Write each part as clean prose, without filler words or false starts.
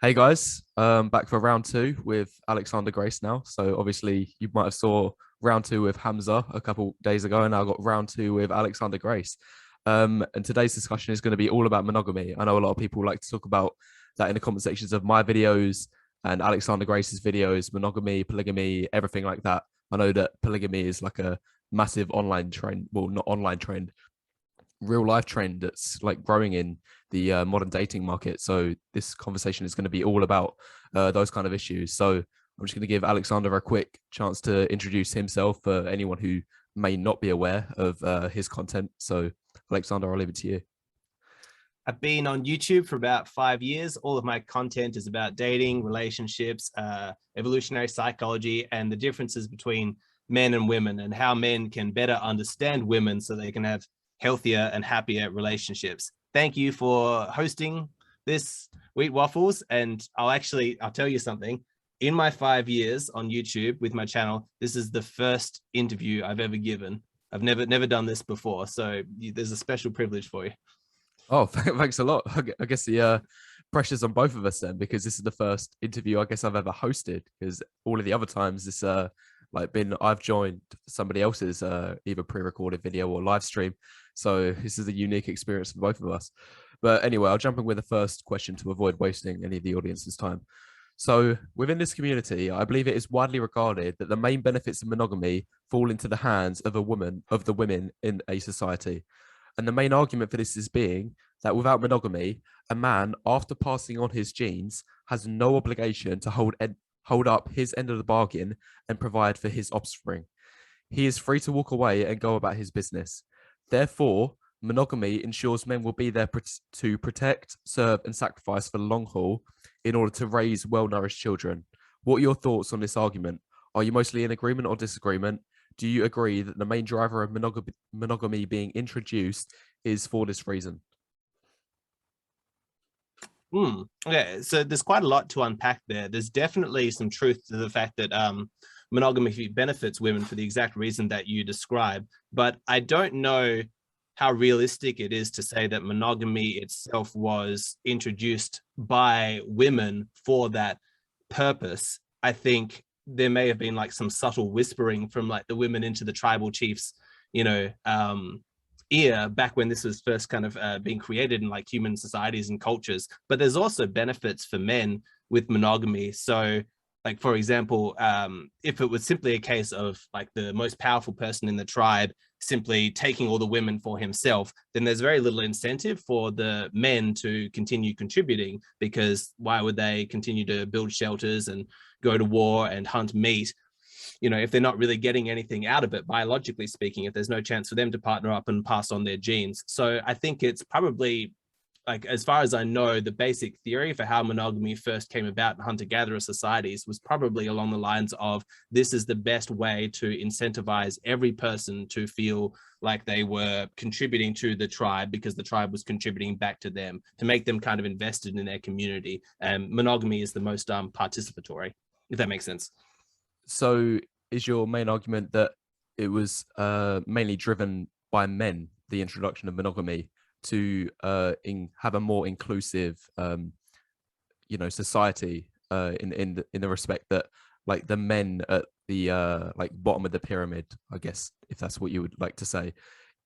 Hey guys, back for round two with Alexander Grace now. So obviously you might have saw round two with Hamza a couple days ago, and now I've got round two with Alexander Grace. And today's discussion is going to be all about monogamy. I know a lot of people like to talk about that in the comment sections of my videos and Alexander Grace's videos, monogamy, polygamy, everything like that. I know that polygamy is like a massive online trend, well, not online trend, real life trend that's like growing in the modern dating market. So this conversation is going to be all about those kind of issues. So I'm just going to give Alexander a quick chance to introduce himself for anyone who may not be aware of his content. So Alexander, I'll leave it to you. I've been on YouTube for about 5 years. All of my content is about dating, relationships, evolutionary psychology, and the differences between men and women, and how men can better understand women so they can have healthier and happier relationships. Thank you for hosting this week, Waffles. And I'll tell you something. In my 5 years on YouTube with my channel, this is the first interview I've ever given. I've never done this before, so there's a special privilege for you. Oh, thanks a lot. I guess the pressure's on both of us then, because this is the first interview I guess I've ever hosted. Because all of the other times, this I've joined somebody else's either pre-recorded video or live stream. So this is a unique experience for both of us. But anyway, I'll jump in with the first question to avoid wasting any of the audience's time. So within this community, I believe it is widely regarded that the main benefits of monogamy fall into the hands of the women in a society. And the main argument for this is being that without monogamy, a man, after passing on his genes, has no obligation to hold up his end of the bargain and provide for his offspring. He is free to walk away and go about his business. Therefore, monogamy ensures men will be there to protect, serve, and sacrifice for the long haul in order to raise well-nourished children. What are your thoughts on this argument? Are you mostly in agreement or disagreement? Do you agree that the main driver of monogamy being introduced is for this reason? Okay, so there's quite a lot to unpack there. There's definitely some truth to the fact that monogamy benefits women for the exact reason that you describe, but I don't know how realistic it is to say that monogamy itself was introduced by women for that purpose. I think there may have been like some subtle whispering from like the women into the tribal chiefs, ear back when this was first kind of being created in like human societies and cultures. But there's also benefits for men with monogamy. So like, for example, if it was simply a case of like the most powerful person in the tribe simply taking all the women for himself, then there's very little incentive for the men to continue contributing, because why would they continue to build shelters and go to war and hunt meat, if they're not really getting anything out of it, biologically speaking, if there's no chance for them to partner up and pass on their genes. So I think it's probably, like, as far as I know, the basic theory for how monogamy first came about in hunter-gatherer societies was probably along the lines of, this is the best way to incentivize every person to feel like they were contributing to the tribe because the tribe was contributing back to them, to make them kind of invested in their community. And monogamy is the most participatory, if that makes sense. So is your main argument that it was mainly driven by men, the introduction of monogamy, to have a more inclusive society in the respect that like the men at the like bottom of the pyramid, I guess, if that's what you would like to say,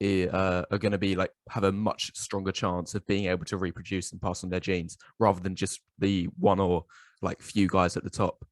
are going to be like have a much stronger chance of being able to reproduce and pass on their genes rather than just the one or like few guys at the top?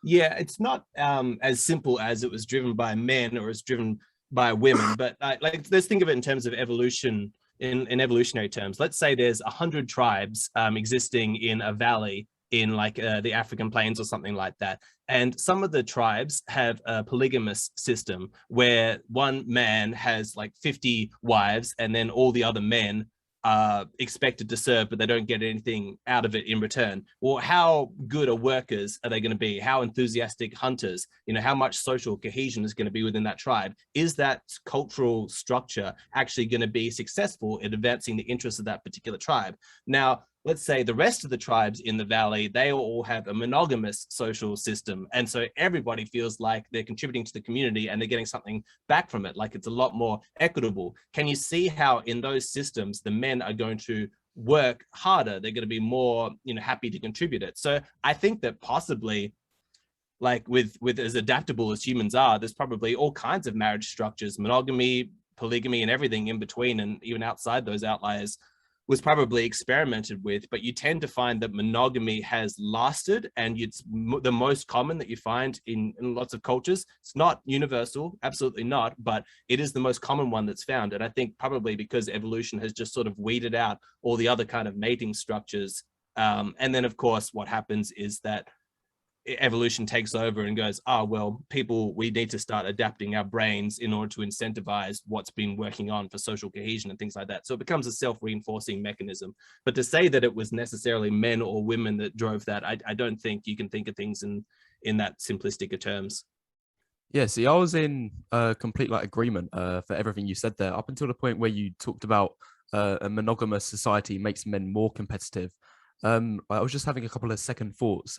Yeah, it's not as simple as it was driven by men or it's driven by women, but like, let's think of it in terms of evolution, in evolutionary terms. Let's say there's 100 tribes existing in a valley in like the African plains or something like that. And some of the tribes have a polygamous system where one man has like 50 wives and then all the other men are expected to serve, but they don't get anything out of it in return. Well, how good are workers are they going to be? How enthusiastic hunters? How much social cohesion is going to be within that tribe? Is that cultural structure actually going to be successful in advancing the interests of that particular tribe? Now, let's say the rest of the tribes in the valley, they all have a monogamous social system. And so everybody feels like they're contributing to the community and they're getting something back from it, like it's a lot more equitable. Can you see how in those systems, the men are going to work harder. They're going to be more, happy to contribute it. So I think that possibly, like with as adaptable as humans are, there's probably all kinds of marriage structures, monogamy, polygamy, and everything in between, and even outside those outliers, was probably experimented with. But you tend to find that monogamy has lasted, and it's the most common that you find in lots of cultures. It's not universal, absolutely not, but it is the most common one that's found. And I think probably because evolution has just sort of weeded out all the other kind of mating structures. And then, of course, what happens is that evolution takes over and goes, we need to start adapting our brains in order to incentivize what's been working on for social cohesion and things like that. So it becomes a self-reinforcing mechanism. But to say that it was necessarily men or women that drove that, I don't think you can think of things in that simplistic of terms. Yeah, see, I was in complete like agreement for everything you said there, up until the point where you talked about a monogamous society makes men more competitive. I was just having a couple of second thoughts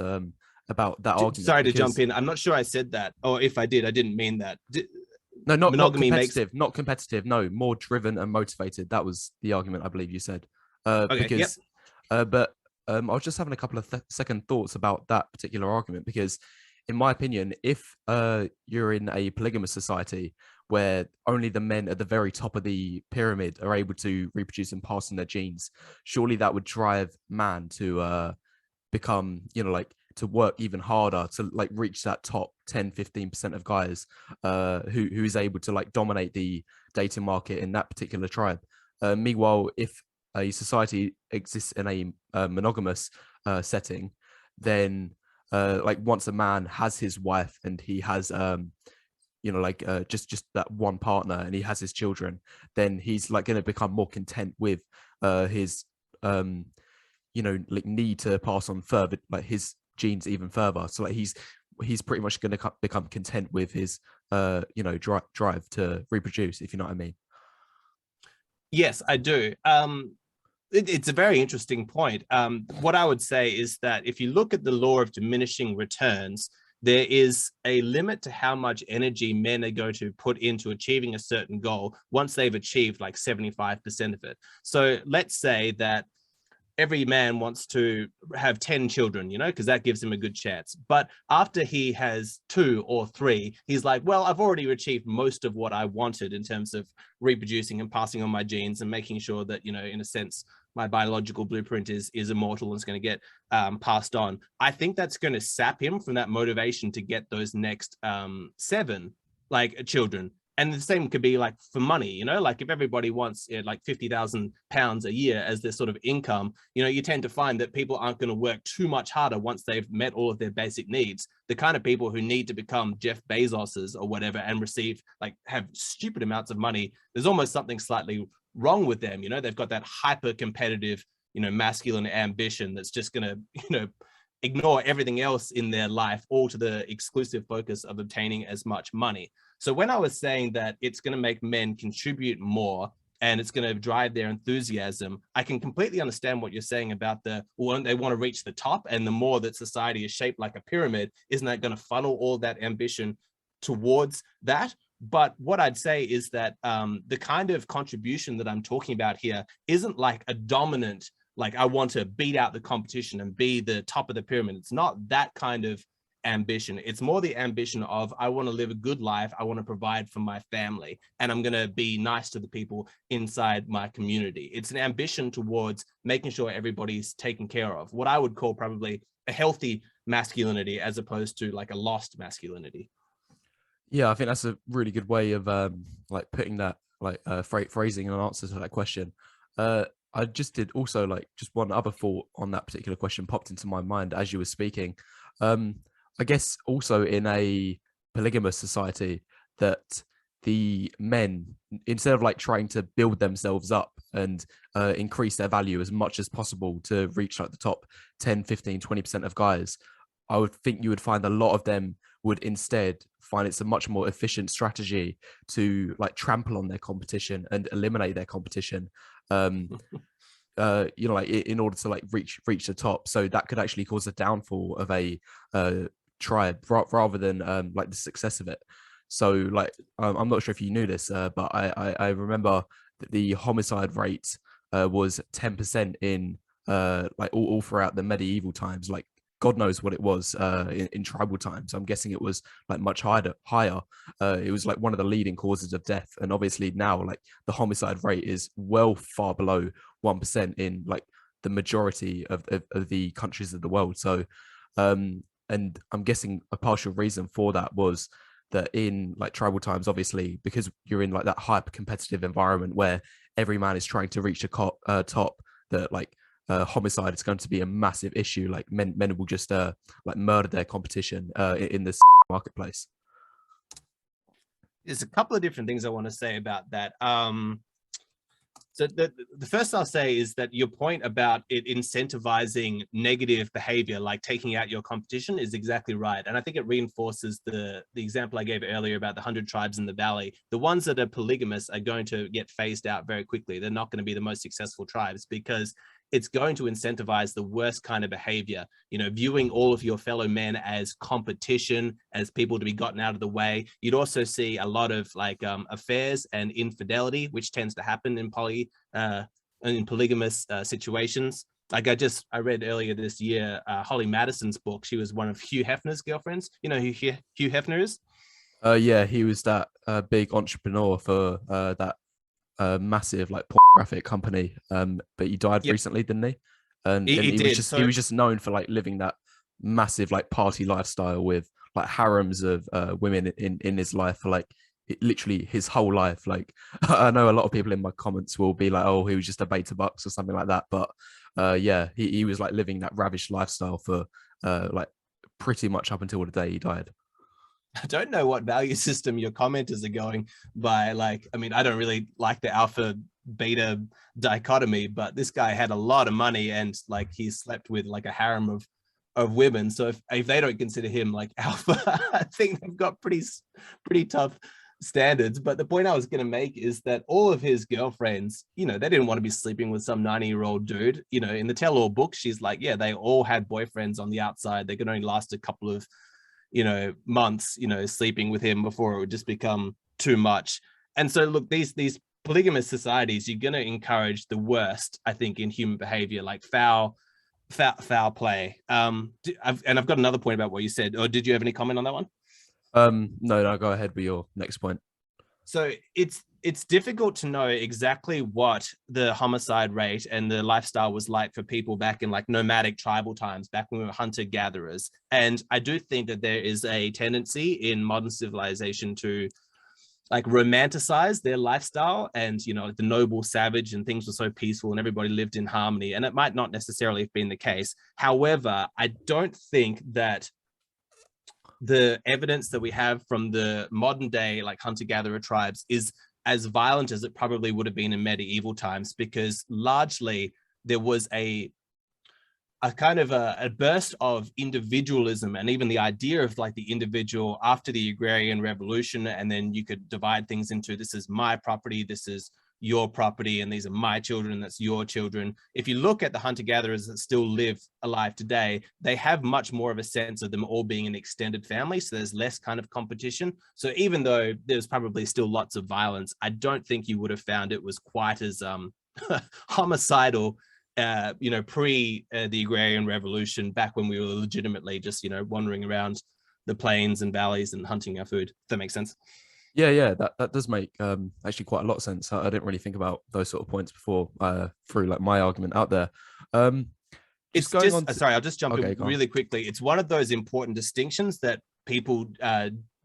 about that argument. Sorry to jump in. I'm not sure I said that, or if I did, I didn't mean that. No, not competitive. Not competitive. No, more driven and motivated. That was the argument I believe you said. Because, but I was just having a couple of second thoughts about that particular argument, because, in my opinion, if you're in a polygamous society where only the men at the very top of the pyramid are able to reproduce and pass on their genes, surely that would drive man to become, to work even harder to like reach that top 10-15% of guys who is able to like dominate the dating market in that particular tribe. Meanwhile, if a society exists in a monogamous setting, then like once a man has his wife and he has just that one partner and he has his children, then he's like going to become more content with his like need to pass on further, like his genes even further. So like he's pretty much going to become content with his drive to reproduce, if you know what I mean. Yes, I do. It's a very interesting point. What I would say is that if you look at the law of diminishing returns, there is a limit to how much energy men are going to put into achieving a certain goal once they've achieved like 75% of it. So let's say that every man wants to have 10 children, because that gives him a good chance. But after he has 2 or 3, he's like, well, I've already achieved most of what I wanted in terms of reproducing and passing on my genes and making sure that, in a sense, my biological blueprint is immortal and it's going to get passed on. I think that's going to sap him from that motivation to get those next 7 like children. And the same could be like for money, like if everybody wants like £50,000 a year as their sort of income, you tend to find that people aren't going to work too much harder once they've met all of their basic needs. The kind of people who need to become Jeff Bezos's or whatever and have stupid amounts of money, there's almost something slightly wrong with them. They've got that hyper competitive, masculine ambition that's just going to, ignore everything else in their life, all to the exclusive focus of obtaining as much money. So when I was saying that it's going to make men contribute more and it's going to drive their enthusiasm, I can completely understand what you're saying about they want to reach the top, and the more that society is shaped like a pyramid, isn't that going to funnel all that ambition towards that? But what I'd say is that the kind of contribution that I'm talking about here isn't like a dominant, like I want to beat out the competition and be the top of the pyramid. It's not that kind of ambition. It's more the ambition of, I want to live a good life. I want to provide for my family, and I'm going to be nice to the people inside my community. It's an ambition towards making sure everybody's taken care of. What I would call probably a healthy masculinity as opposed to like a lost masculinity. Yeah, I think that's a really good way of like putting that, like phrasing an answer to that question. I just did also like just one other thought on that particular question popped into my mind as you were speaking. I guess also in a polygamous society that the men, instead of like trying to build themselves up and increase their value as much as possible to reach like the top 10, 15, 20% of guys, I would think you would find a lot of them would instead find it's a much more efficient strategy to like trample on their competition and eliminate their competition. Like in order to like reach the top. So that could actually cause a downfall of a tribe rather than like the success of it. So like I'm not sure if you knew this, but I remember that the homicide rate was 10% in like all throughout the medieval times. Like God knows what it was in tribal times. I'm guessing it was like much higher. It was like one of the leading causes of death. And obviously now like the homicide rate is well far below 1% in like the majority of the countries of the world. So and I'm guessing a partial reason for that was that in like tribal times, obviously, because you're in like that hyper competitive environment where every man is trying to reach a top, that like homicide is going to be a massive issue. Like men will just like murder their competition in this marketplace. There's a couple of different things I want to say about that. So the first I'll say is that your point about it incentivizing negative behavior, like taking out your competition, is exactly right. And I think it reinforces the example I gave earlier about the 100 tribes in the valley. The ones that are polygamous are going to get phased out very quickly. They're not going to be the most successful tribes because it's going to incentivize the worst kind of behavior, you know, viewing all of your fellow men as competition, as people to be gotten out of the way. You'd also see a lot of like affairs and infidelity, which tends to happen in polygamous situations. Like I read earlier this year, Holly Madison's book. She was one of Hugh Hefner's girlfriends. You know who Hugh Hefner is? Yeah, he was that big entrepreneur for that massive like pornography company. But he died Yep, recently, didn't he? And he he was did. just So known for like living that massive like party lifestyle with like harems of women in his life for like literally his whole life. Like I know a lot of people in my comments will be like, oh, he was just a beta bucks or something like that. But yeah, he was like living that ravish lifestyle for like pretty much up until the day he died. I don't know what value system your commenters are going by. Like, I mean, I don't really like the alpha beta dichotomy, but this guy had a lot of money and like he slept with like a harem of women. So if they don't consider him like alpha, I think they've got pretty tough standards. But the point I was going to make is that all of his girlfriends, you know, they didn't want to be sleeping with some 90-year-old dude. You know, in the tell-all book, she's like, yeah, they all had boyfriends on the outside. They could only last a couple of, you know, months, you know, sleeping with him before it would just become too much. And so look, these polygamous societies, you're going to encourage the worst, I think, in human behavior, like foul play. I've got another point about what you said. Or did you have any comment on that one? No, go ahead with your next point. So it's difficult to know exactly what the homicide rate and the lifestyle was like for people back in like nomadic tribal times, back when we were hunter gatherers. And I do think that there is a tendency in modern civilization to like romanticize their lifestyle, and you know, the noble savage and things were so peaceful and everybody lived in harmony, and it might not necessarily have been the case. However, I don't think that the evidence that we have from the modern day like hunter-gatherer tribes is as violent as it probably would have been in medieval times, because largely there was a kind of a burst of individualism, and even the idea of like the individual after the agrarian revolution. And then you could divide things into, this is my property, this is your property, and these are my children, that's your children. If you look at the hunter-gatherers that still live alive today, they have much more of a sense of them all being an extended family, so there's less kind of competition. So even though there's probably still lots of violence, I don't think you would have found it was quite as homicidal, you know, pre the agrarian revolution, back when we were legitimately just, you know, wandering around the plains and valleys and hunting our food. If that makes sense. Yeah, that does make actually quite a lot of sense. I didn't really think about those sort of points before through like my argument out there. It's going just on to, sorry, I'll just jump okay, in really quickly. It's one of those important distinctions that people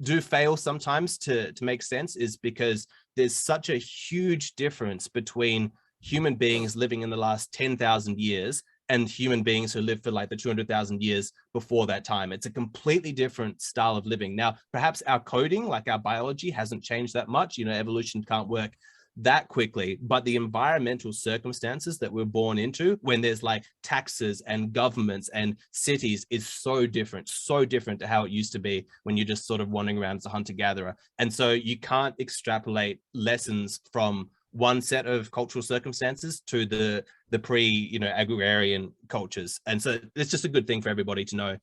do fail sometimes to make sense, is because there's such a huge difference between human beings living in the last 10,000 years and human beings who live for like the 200,000 years before that time. It's a completely different style of living. Now, perhaps our coding, like our biology, hasn't changed that much. You know, evolution can't work that quickly, but the environmental circumstances that we're born into, when there's like taxes and governments and cities, is so different to how it used to be when you're just sort of wandering around as a hunter-gatherer. And so you can't extrapolate lessons from one set of cultural circumstances to the pre, you know, agrarian cultures. And so it's just a good thing for everybody to know.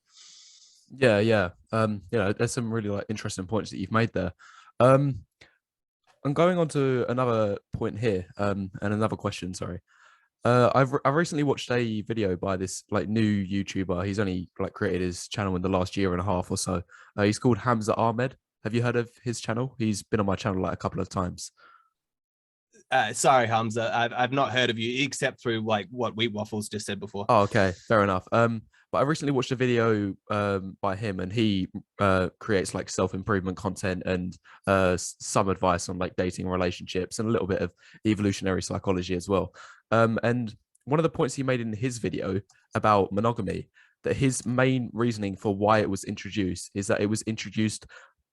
yeah. You know, there's some really like interesting points that you've made there. I'm going on to another point here, and another question, sorry. I recently watched a video by this like new YouTuber. He's only like created his channel in the last year and a half or so. He's called Hamza Ahmed. Have you heard of his channel? He's been on my channel like a couple of times. Sorry, Hamza, I've not heard of you except through like what Wheat Waffles just said before. Oh, okay, fair enough. But I recently watched a video by him, and he creates like self-improvement content and some advice on like dating and relationships and a little bit of evolutionary psychology as well. And one of the points he made in his video about monogamy, that his main reasoning for why it was introduced is that it was introduced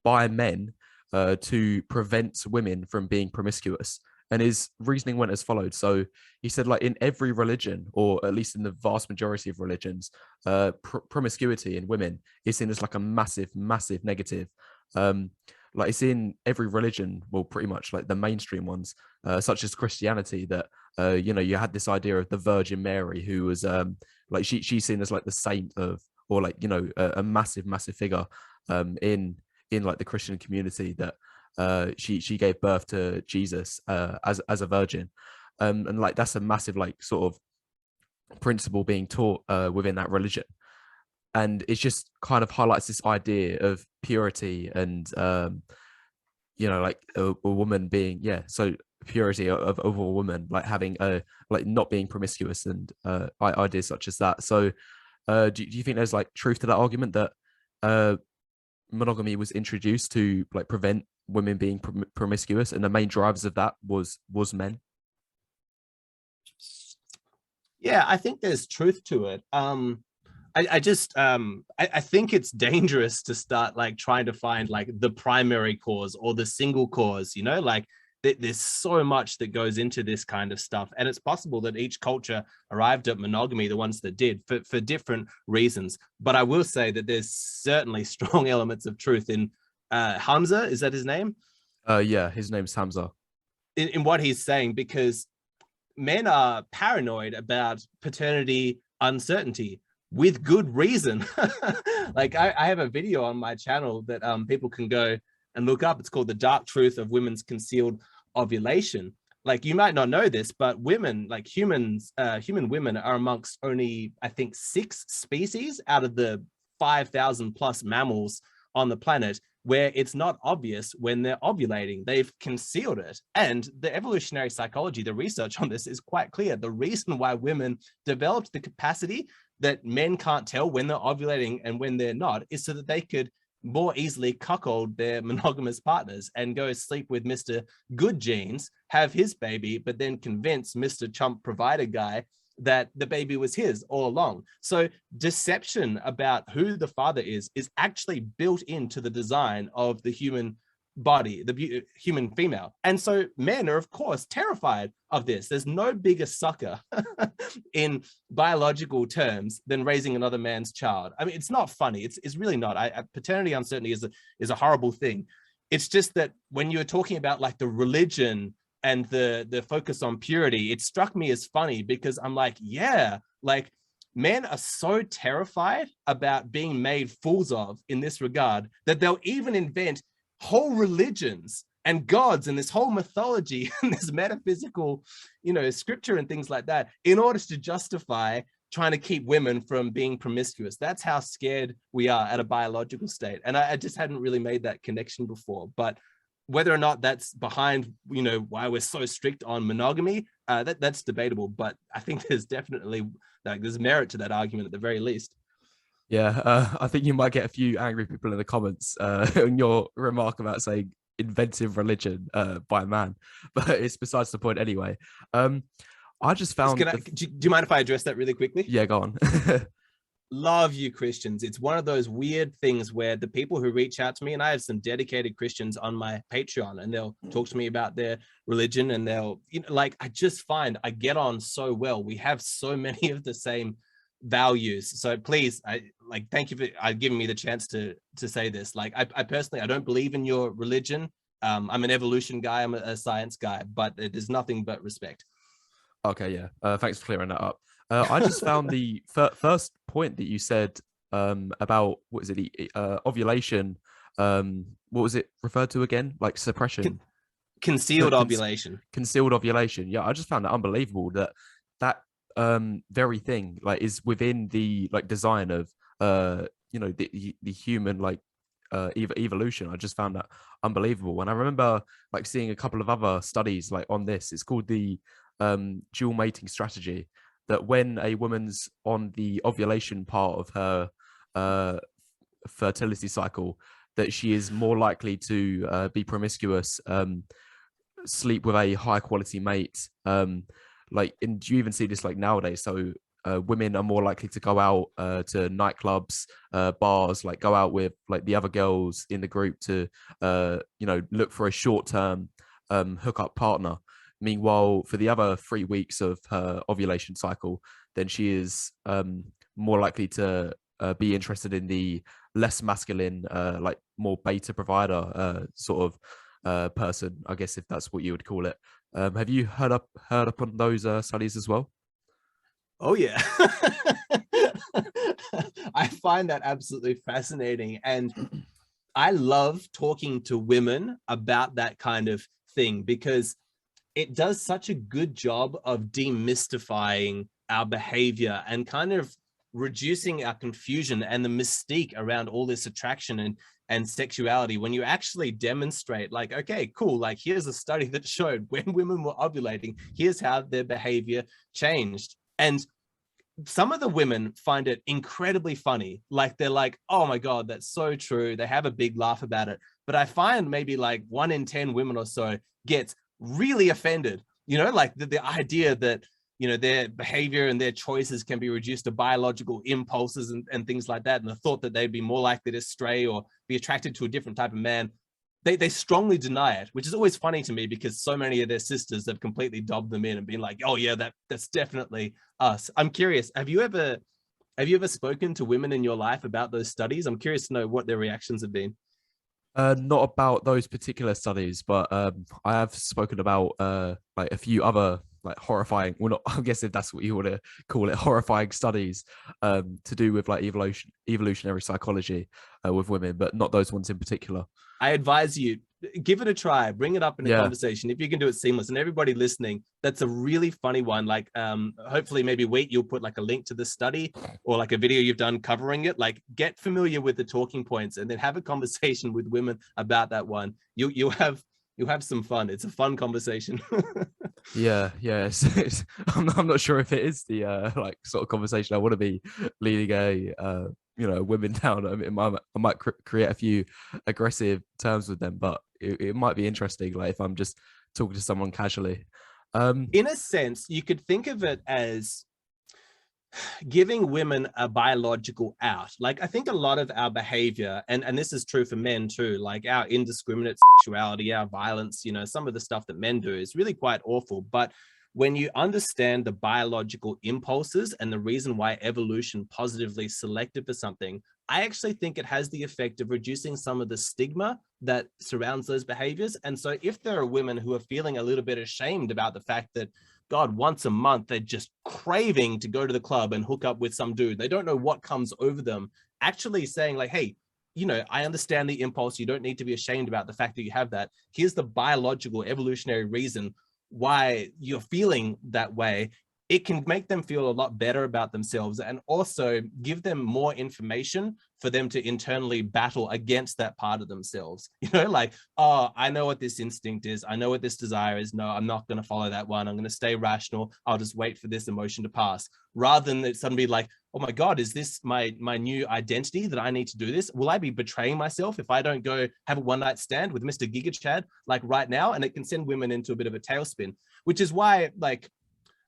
by men to prevent women from being promiscuous. And his reasoning went as followed. So he said, like in every religion, or at least in the vast majority of religions, promiscuity in women is seen as like a massive, massive negative. Like it's in every religion, well, pretty much like the mainstream ones, such as Christianity, that you had this idea of the Virgin Mary, who was like she's seen as like the saint of, or like a massive, massive figure in like the Christian community, that she gave birth to Jesus as a virgin, and like that's a massive like sort of principle being taught within that religion, and it just kind of highlights this idea of purity and like a woman being so purity of a woman, like having a like not being promiscuous and ideas such as that. So do you think there's like truth to that argument that monogamy was introduced to like prevent women being promiscuous, and the main drivers of that was men? Yeah, I think there's truth to it. I just I think it's dangerous to start like trying to find like the primary cause or the single cause, like there's so much that goes into this kind of stuff, and it's possible that each culture arrived at monogamy, the ones that did, for different reasons. But I will say that there's certainly strong elements of truth in Hamza, is that his name? Yeah, his name's Hamza. In what he's saying, because men are paranoid about paternity uncertainty with good reason. Like I have a video on my channel that people can go and look up. It's called The Dark Truth of Women's Concealed Ovulation. Like, you might not know this, but women, like humans, human women are amongst only, I think, 6 species out of the 5,000 plus mammals on the planet where it's not obvious when they're ovulating. They've concealed it. And the evolutionary psychology, the research on this is quite clear. The reason why women developed the capacity that men can't tell when they're ovulating and when they're not is so that they could more easily cuckold their monogamous partners and go sleep with Mr. Good Genes, have his baby, but then convince Mr. Chump Provider guy that the baby was his all along. So deception about who the father is actually built into the design of the human body, the human female. And so men are, of course, terrified of this. There's no bigger sucker in biological terms than raising another man's child. I mean, it's not funny. It's really not. Paternity uncertainty is a horrible thing. It's just that when you're talking about like the religion and the focus on purity, it struck me as funny because I'm like, yeah, like men are so terrified about being made fools of in this regard that they'll even invent whole religions and gods and this whole mythology and this metaphysical, scripture and things like that in order to justify trying to keep women from being promiscuous. That's how scared we are at a biological state. And I just hadn't really made that connection before. But whether or not that's behind, why we're so strict on monogamy, that's debatable. But I think there's definitely there's merit to that argument at the very least. Yeah, I think you might get a few angry people in the comments on your remark about saying inventive religion by man, but it's besides the point anyway. I just found. Do you mind if I address that really quickly? Yeah, go on. Love you, Christians. It's one of those weird things where the people who reach out to me, and I have some dedicated Christians on my Patreon, and they'll talk to me about their religion, and they'll, I just find I get on so well. We have so many of the same values. So please, thank you for giving me the chance to say this. Like, I personally, I don't believe in your religion. I'm an evolution guy. I'm a science guy, but it is nothing but respect. Okay, yeah. Thanks for clearing that up. I just found the first point that you said about, what is it, the ovulation. What was it referred to again? Like suppression. Concealed ovulation. Concealed ovulation. Yeah, I just found that unbelievable that very thing like is within the like design of the human like evolution. I just found that unbelievable. And I remember like seeing a couple of other studies like on this. It's called the dual mating strategy, that when a woman's on the ovulation part of her fertility cycle, that she is more likely to be promiscuous, sleep with a high quality mate. Like, and do you even see this like nowadays? So women are more likely to go out to nightclubs, bars, like go out with like the other girls in the group to look for a short-term hookup partner. Meanwhile, for the other 3 weeks of her ovulation cycle, then she is more likely to be interested in the less masculine, like more beta provider sort of person, I guess, if that's what you would call it. Have you heard up on those studies as well? Oh yeah. I find that absolutely fascinating. And I love talking to women about that kind of thing, because it does such a good job of demystifying our behavior and kind of reducing our confusion and the mystique around all this attraction and sexuality, when you actually demonstrate like, okay, cool, like here's a study that showed when women were ovulating, here's how their behavior changed. And some of the women find it incredibly funny. Like they're like, oh my God, that's so true. They have a big laugh about it. But I find maybe like 1 in 10 women or so gets really offended, like the idea that, their behavior and their choices can be reduced to biological impulses and things like that. And the thought that they'd be more likely to stray or be attracted to a different type of man. They strongly deny it, which is always funny to me, because so many of their sisters have completely dobbed them in and been like, oh yeah, that's definitely us. I'm curious, have you ever spoken to women in your life about those studies? I'm curious to know what their reactions have been. Not about those particular studies, but I have spoken about like a few other like horrifying, well, not, I guess if that's what you want to call it, horrifying studies to do with like evolutionary psychology with women, but not those ones in particular. I advise you, give it a try, bring it up in a Yeah. conversation if you can do it seamless. And everybody listening, that's a really funny one. Like hopefully maybe you'll put like a link to the study or like a video you've done covering it. Like get familiar with the talking points and then have a conversation with women about that one. You'll have some fun. It's a fun conversation. Yeah, I'm not sure if it is the like sort of conversation I want to be leading women down. I mean, I might create a few aggressive terms with them, but it might be interesting, like if I'm just talking to someone casually. In a sense, you could think of it as giving women a biological out. Like I think a lot of our behavior, and this is true for men too, like our indiscriminate sexuality, our violence, some of the stuff that men do is really quite awful. But when you understand the biological impulses and the reason why evolution positively selected for something, I actually think it has the effect of reducing some of the stigma that surrounds those behaviors. And so if there are women who are feeling a little bit ashamed about the fact that, God, once a month, they're just craving to go to the club and hook up with some dude, they don't know what comes over them, actually saying like, hey, I understand the impulse. You don't need to be ashamed about the fact that you have that. Here's the biological evolutionary reason why you're feeling that way. It can make them feel a lot better about themselves and also give them more information for them to internally battle against that part of themselves. Like, oh, I know what this instinct is. I know what this desire is. No, I'm not going to follow that one. I'm going to stay rational. I'll just wait for this emotion to pass, rather than it suddenly like, oh my God, is this my new identity that I need to do this? Will I be betraying myself if I don't go have a one night stand with Mr. Giga Chad like right now? And it can send women into a bit of a tailspin, which is why, like,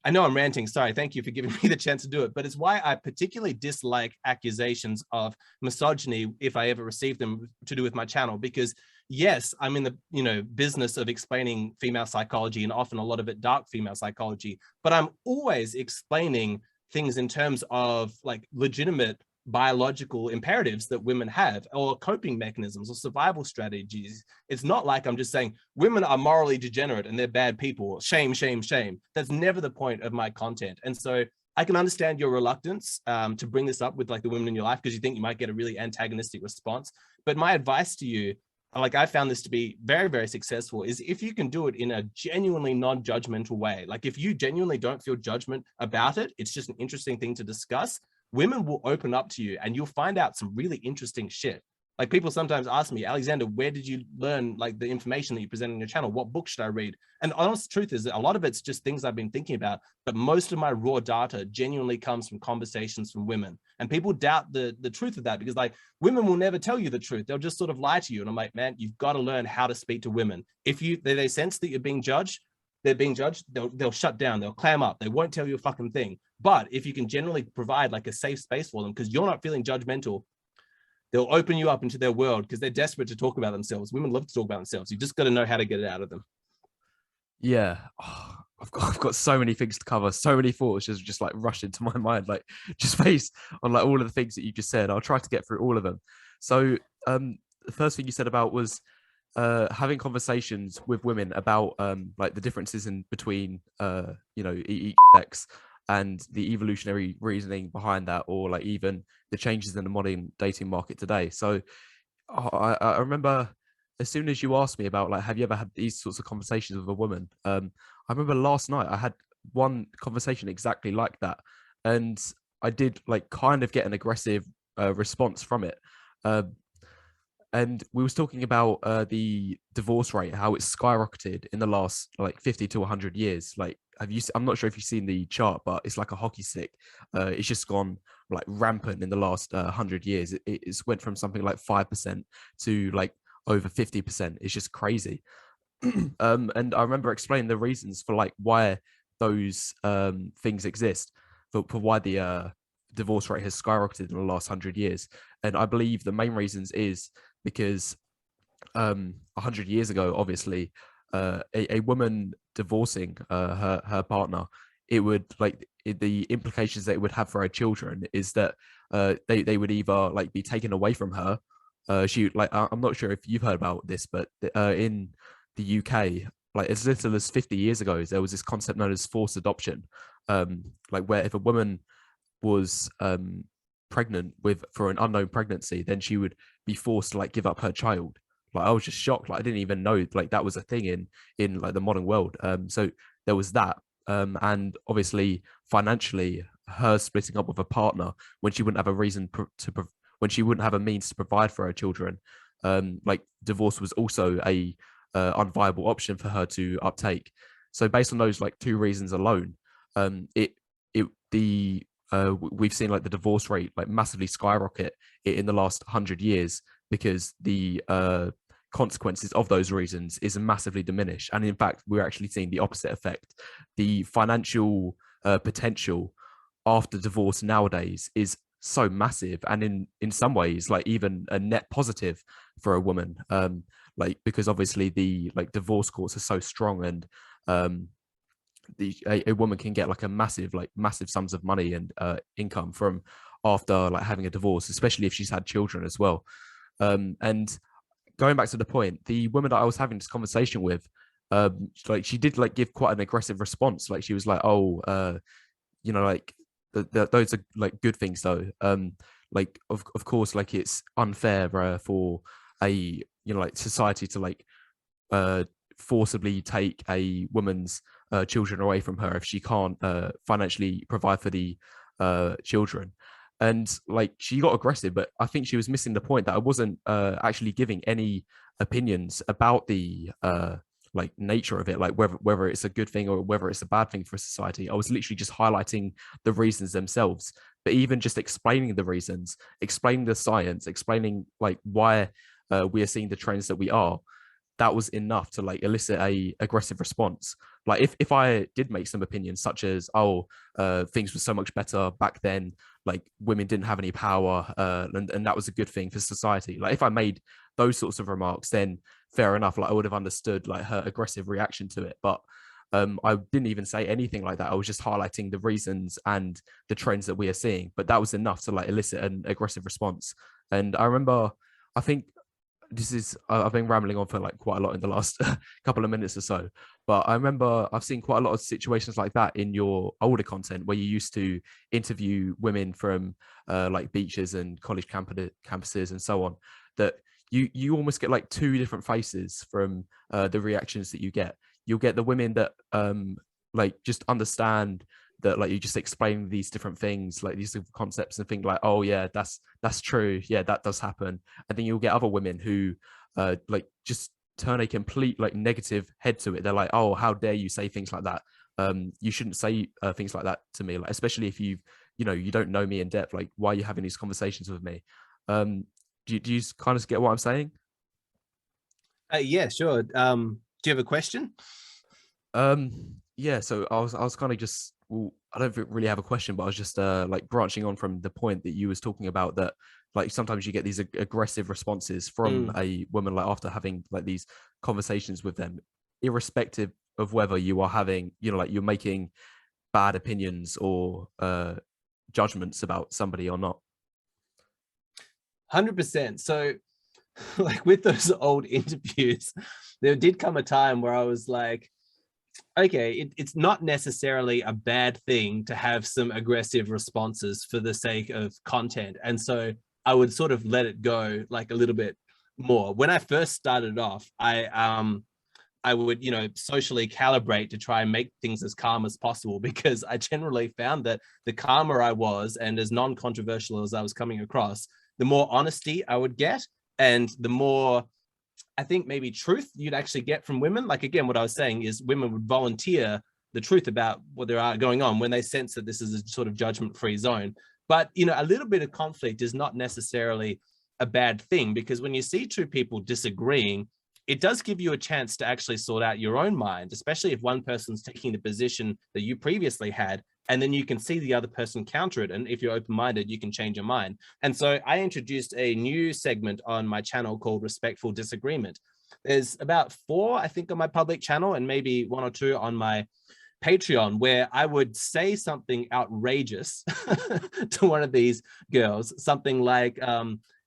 I know I'm ranting, sorry, thank you for giving me the chance to do it, but it's why I particularly dislike accusations of misogyny if I ever receive them to do with my channel, because yes, I'm in the business of explaining female psychology, and often a lot of it dark female psychology, but I'm always explaining things in terms of like legitimate biological imperatives that women have, or coping mechanisms or survival strategies. It's not like I'm just saying women are morally degenerate and they're bad people. Shame, shame, shame. That's never the point of my content. And so I can understand your reluctance to bring this up with like the women in your life, because you think you might get a really antagonistic response. But my advice to you like I found this to be very, very successful, is if you can do it in a genuinely non-judgmental way. Like if you genuinely don't feel judgment about it, it's just an interesting thing to discuss, women will open up to you and you'll find out some really interesting shit. Like people sometimes ask me, Alexander, where did you learn like the information that you present on your channel? What book should I read? And the honest truth is that a lot of it's just things I've been thinking about, but most of my raw data genuinely comes from conversations from women. And people doubt the truth of that because like women will never tell you the truth. They'll just sort of lie to you. And I'm like, man, you've got to learn how to speak to women. If they sense that you're being judged, they'll shut down, they'll clam up, they won't tell you a fucking thing. But if you can generally provide like a safe space for them because you're not feeling judgmental, they'll open you up into their world because they're desperate to talk about themselves. Women love to talk about themselves. You just got to know how to get it out of them. Yeah. Oh, I've got so many things to cover, so many thoughts just like rushed into my mind, like just based on like all of the things that you just said. I'll try to get through all of them. So the first thing you said about was having conversations with women about like the differences in between each sex and the evolutionary reasoning behind that, or like even the changes in the modern dating market today. So I remember as soon as you asked me about like, have you ever had these sorts of conversations with a woman? I remember last night I had one conversation exactly like that, and I did like kind of get an aggressive response from it. And we was talking about the divorce rate, how it's skyrocketed in the last like 50 to 100 years. Like, I'm not sure if you've seen the chart, but it's like a hockey stick. It's just gone like rampant in the last 100 years. It's went from something like 5% to like over 50%. It's just crazy. And I remember explaining the reasons for like why those things exist, for why the divorce rate has skyrocketed in the last 100 years. And I believe the main reasons is because 100 years ago, obviously, a woman divorcing her partner, it would like the implications that it would have for her children is that they would either like be taken away from her. She like I'm not sure if you've heard about this, but in the UK, like as little as 50 years ago, there was this concept known as forced adoption, like where if a woman was pregnant for an unknown pregnancy, then she would be forced to like give up her child. Like I was just shocked. Like I didn't even know like that was a thing in like the modern world. So there was that, and obviously financially, her splitting up with a partner when she wouldn't have a reason when she wouldn't have a means to provide for her children, like divorce was also a unviable option for her to uptake. So based on those like two reasons alone, we've seen like the divorce rate like massively skyrocket in the last 100 years because the consequences of those reasons is massively diminished. And in fact, we're actually seeing the opposite effect. The financial potential after divorce nowadays is so massive, and in some ways like even a net positive for a woman, like because obviously the like divorce courts are so strong, and a woman can get like massive sums of money and income from after like having a divorce, especially if she's had children as well. And going back to the point, the woman that I was having this conversation with, like she did like give quite an aggressive response. Like she was like, "Oh, like those are like good things though. Like of course, like it's unfair for a like society to like forcibly take a woman's children away from her if she can't financially provide for the children." And like she got aggressive, but I think she was missing the point that I wasn't actually giving any opinions about the like nature of it, like whether it's a good thing or whether it's a bad thing for society. I was literally just highlighting the reasons themselves. But even just explaining the reasons, explaining the science, explaining like why we are seeing the trends that we are, that was enough to like elicit a aggressive response. Like if I did make some opinions such as, oh, things were so much better back then, like women didn't have any power, and that was a good thing for society. Like if I made those sorts of remarks, then fair enough. Like I would have understood like her aggressive reaction to it. But I didn't even say anything like that. I was just highlighting the reasons and the trends that we are seeing. But that was enough to like elicit an aggressive response. And I remember, I think this is I've been rambling on for like quite a lot in the last couple of minutes or so, but I remember I've seen quite a lot of situations like that in your older content where you used to interview women from like beaches and college campuses and so on, that you almost get like two different faces from the reactions that you get. You'll get the women that like just understand that, like you just explain these different things, like these different concepts, and think like, oh yeah, that's true, yeah, that does happen. And then you'll get other women who like just turn a complete like negative head to it. They're like, oh, how dare you say things like that? You shouldn't say things like that to me, like especially if you don't know me in depth. Like, why are you having these conversations with me? Do you kind of get what I'm saying? Yeah, sure. Do you have a question? Yeah, so I was kind of just, well, I don't really have a question, but I was just like branching on from the point that you was talking about, that like sometimes you get these aggressive responses from Mm. a woman, like after having like these conversations with them, irrespective of whether you are having, like you're making bad opinions or judgments about somebody or not. 100%. So like with those old interviews, there did come a time where I was like, okay, it's not necessarily a bad thing to have some aggressive responses for the sake of content. And so I would sort of let it go like a little bit more. When I first started off, I would, socially calibrate to try and make things as calm as possible, because I generally found that the calmer I was and as non-controversial as I was coming across, the more honesty I would get, and the more, I think, maybe truth you'd actually get from women. Like, again, what I was saying is women would volunteer the truth about what there are going on when they sense that this is a sort of judgment-free zone. But, a little bit of conflict is not necessarily a bad thing, because when you see two people disagreeing, it does give you a chance to actually sort out your own mind, especially if one person's taking the position that you previously had, and then you can see the other person counter it. And if you're open-minded, you can change your mind. And so I introduced a new segment on my channel called Respectful Disagreement. There's about 4, I think, on my public channel, and maybe 1 or 2 on my Patreon, where I would say something outrageous to one of these girls, something like,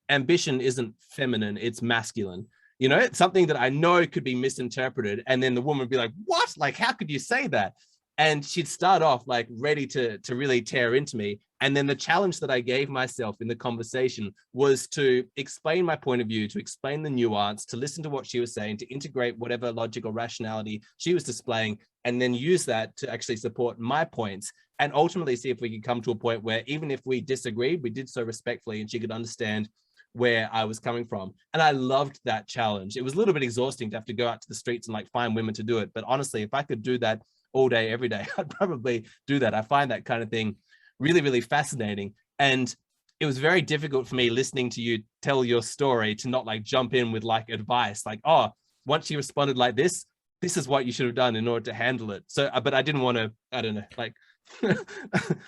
ambition isn't feminine, it's masculine. It's something that I know could be misinterpreted. And then the woman would be like, what? Like, how could you say that? And she'd start off like ready to really tear into me. And then the challenge that I gave myself in the conversation was to explain my point of view, to explain the nuance, to listen to what she was saying, to integrate whatever logic or rationality she was displaying, and then use that to actually support my points, and ultimately see if we could come to a point where even if we disagreed, we did so respectfully and she could understand where I was coming from. And I loved that challenge. It was a little bit exhausting to have to go out to the streets and like find women to do it. But honestly, if I could do that all day, every day, I'd probably do that. I find that kind of thing really, really fascinating. And it was very difficult for me listening to you tell your story to not like jump in with like advice, like, oh, once you responded like this is what you should have done in order to handle it. So, but I didn't want to, I don't know, like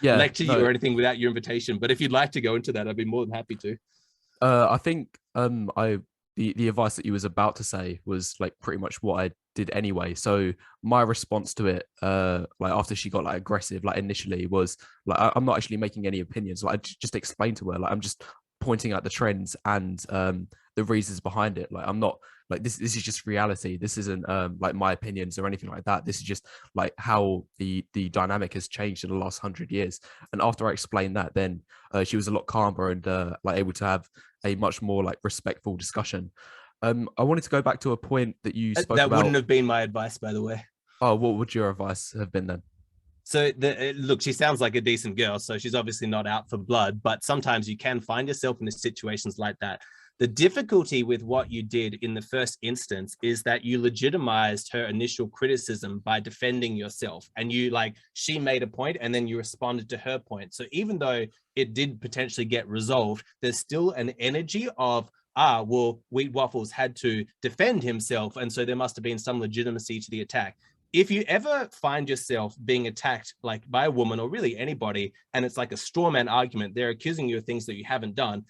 Yeah, lecture you no, or anything without your invitation. But if you'd like to go into that, I'd be more than happy to. I think the advice that you was about to say was like pretty much what I did anyway. So my response to it, like after she got like aggressive, like initially was like, I'm not actually making any opinions. Like I just explained to her, like I'm just pointing out the trends and the reasons behind it. Like I'm not like this is just reality. This isn't like my opinions or anything like that. This is just like how the dynamic has changed in the last 100 years. And after I explained that, then she was a lot calmer and like able to have a much more like respectful discussion. I wanted to go back to a point that you spoke That about. wouldn't have been my advice, by the way. Oh, what would your advice have been then? So look, she sounds like a decent girl, so she's obviously not out for blood, but sometimes you can find yourself in situations like that. The difficulty with what you did in the first instance is that you legitimized her initial criticism by defending yourself. And you like, she made a point and then you responded to her point. So even though it did potentially get resolved, there's still an energy of, well, Wheat Waffles had to defend himself. And so there must have been some legitimacy to the attack. If you ever find yourself being attacked like by a woman or really anybody, and it's like a straw man argument, they're accusing you of things that you haven't done,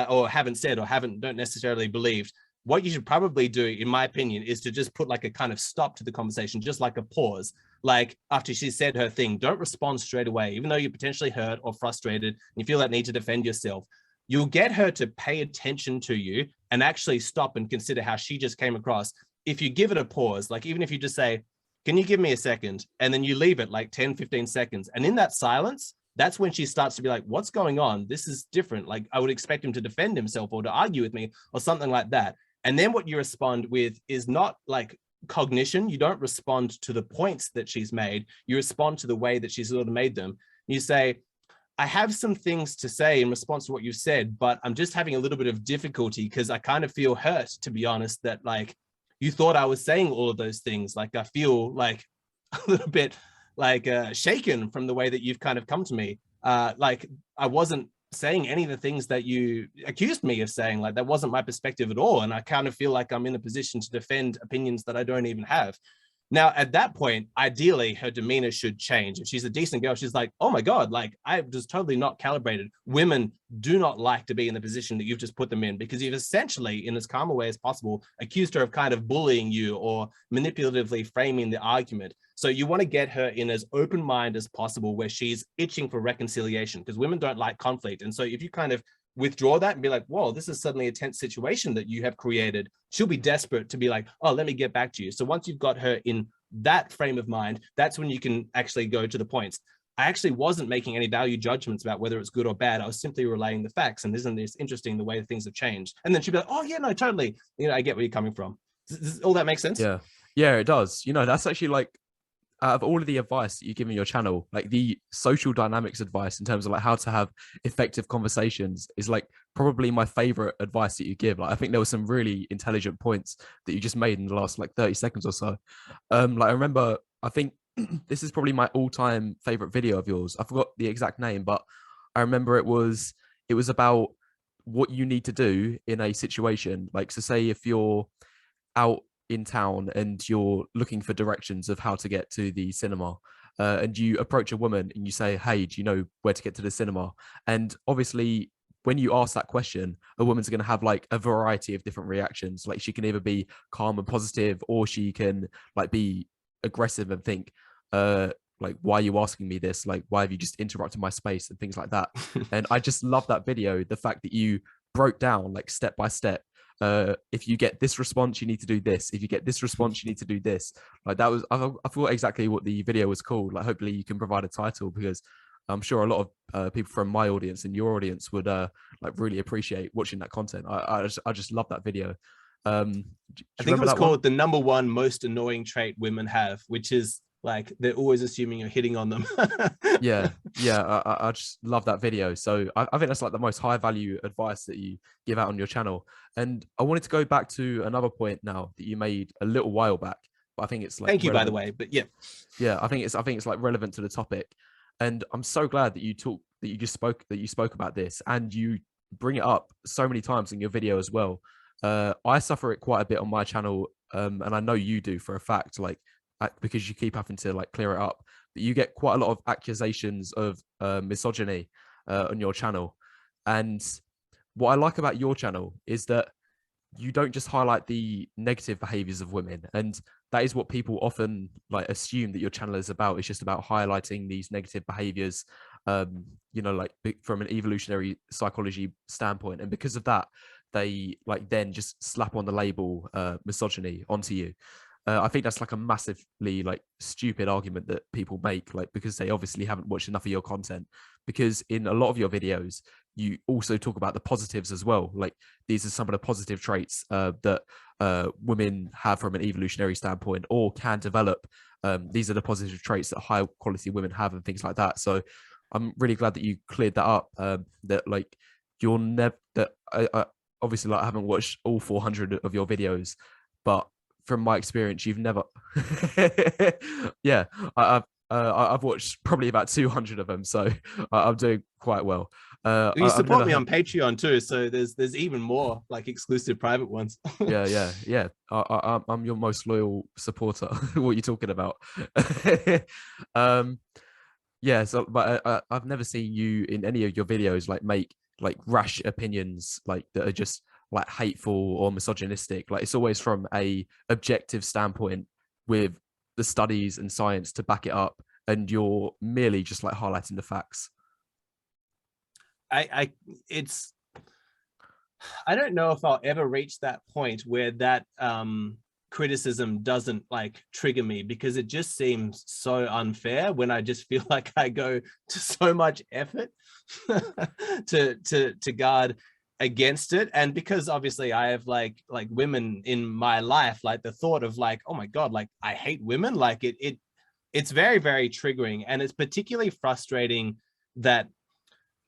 or haven't said, or don't necessarily believed, what you should probably do, in my opinion, is to just put like a kind of stop to the conversation, just like a pause. Like after she said her thing, don't respond straight away, even though you're potentially hurt or frustrated and you feel that need to defend yourself. You'll get her to pay attention to you and actually stop and consider how she just came across. If you give it a pause, like even if you just say, can you give me a second? And then you leave it like 10, 15 seconds. And in that silence, that's when she starts to be like, what's going on? This is different. Like, I would expect him to defend himself or to argue with me or something like that. And then what you respond with is not like cognition. You don't respond to the points that she's made. You respond to the way that she's sort of made them. You say, I have some things to say in response to what you've said, but I'm just having a little bit of difficulty because I kind of feel hurt, to be honest, that like you thought I was saying all of those things. Like, I feel like a little bit like shaken from the way that you've kind of come to me. Like, I wasn't saying any of the things that you accused me of saying. Like, that wasn't my perspective at all. And I kind of feel like I'm in a position to defend opinions that I don't even have. Now, at that point, ideally, her demeanor should change. If she's a decent girl, she's like, oh my God, like, I was totally not calibrated. Women do not like to be in the position that you've just put them in, because you've essentially, in as calm a way as possible, accused her of kind of bullying you or manipulatively framing the argument. So you want to get her in as open mind as possible, where she's itching for reconciliation, because women don't like conflict. And so if you kind of withdraw that and be like, whoa, this is suddenly a tense situation that you have created, she'll be desperate to be like, oh, let me get back to you. So once you've got her in that frame of mind, that's when you can actually go to the points. I actually wasn't making any value judgments about whether it's good or bad. I was simply relaying the facts. And isn't this interesting, the way things have changed? And then she'd be like, oh yeah, no, totally. You know, I get where you're coming from. Does all that make sense? Yeah. Yeah, it does. You know, that's actually like, out of all of the advice that you give in your channel, like the social dynamics advice in terms of like how to have effective conversations is like probably my favorite advice that you give. Like, I think there were some really intelligent points that you just made in the last like 30 seconds or so. Like, I remember, I think this is probably my all-time favorite video of yours. I forgot the exact name, but I remember it was about what you need to do in a situation. Like, so say if you're out in town and you're looking for directions of how to get to the cinema, and you approach a woman and you say, hey, do you know where to get to the cinema? And obviously, when you ask that question, a woman's going to have like a variety of different reactions. Like, she can either be calm and positive, or she can like be aggressive and think, like, why are you asking me this? Like, why have you just interrupted my space and things like that? And I just love that video, the fact that you broke down like step by step, if you get this response, you need to do this. If you get this response, you need to do this. Like, that was, I forgot exactly what the video was called. Like, hopefully you can provide a title, because I'm sure a lot of people from my audience and your audience would like really appreciate watching that content. I just love that video. I think it was called the number one most annoying trait women have, which is like, they're always assuming you're hitting on them. yeah, I just love that video. So I think that's like the most high value advice that you give out on your channel. And I wanted to go back to another point now that you made a little while back, but I think it's like, thank you, relevant. by the way. But yeah, I think it's like relevant to the topic. And I'm so glad that you spoke about this, and you bring it up so many times in your video as well. I suffer it quite a bit on my channel, and I know you do for a fact, like, because you keep having to like clear it up. But you get quite a lot of accusations of misogyny on your channel. And what I like about your channel is that you don't just highlight the negative behaviors of women, and that is what people often like assume that your channel is about. It's just about highlighting these negative behaviors, you know, like from an evolutionary psychology standpoint. And because of that, they like then just slap on the label misogyny onto you. I think that's like a massively like stupid argument that people make, like, because they obviously haven't watched enough of your content. Because in a lot of your videos, you also talk about the positives as well. Like, these are some of the positive traits that women have from an evolutionary standpoint, or can develop. These are the positive traits that high quality women have, and things like that. So I'm really glad that you cleared that up. That like, you're never that I obviously, like, I haven't watched all 400 of your videos, but from my experience, you've never yeah, I've watched probably about 200 of them, so I'm doing quite well. you support me on Patreon too, so there's even more like exclusive private ones. yeah. I'm your most loyal supporter. What are you talking about? Yeah, so but I've never seen you in any of your videos like make like rash opinions like that are just like hateful or misogynistic. Like, it's always from a objective standpoint with the studies and science to back it up, and you're merely just like highlighting the facts. I don't know if I'll ever reach that point where that criticism doesn't like trigger me, because it just seems so unfair when I just feel like I go to so much effort to guard against it. And because obviously I have like women in my life, like the thought of like, oh my God, like I hate women, like it's very, very triggering. And it's particularly frustrating that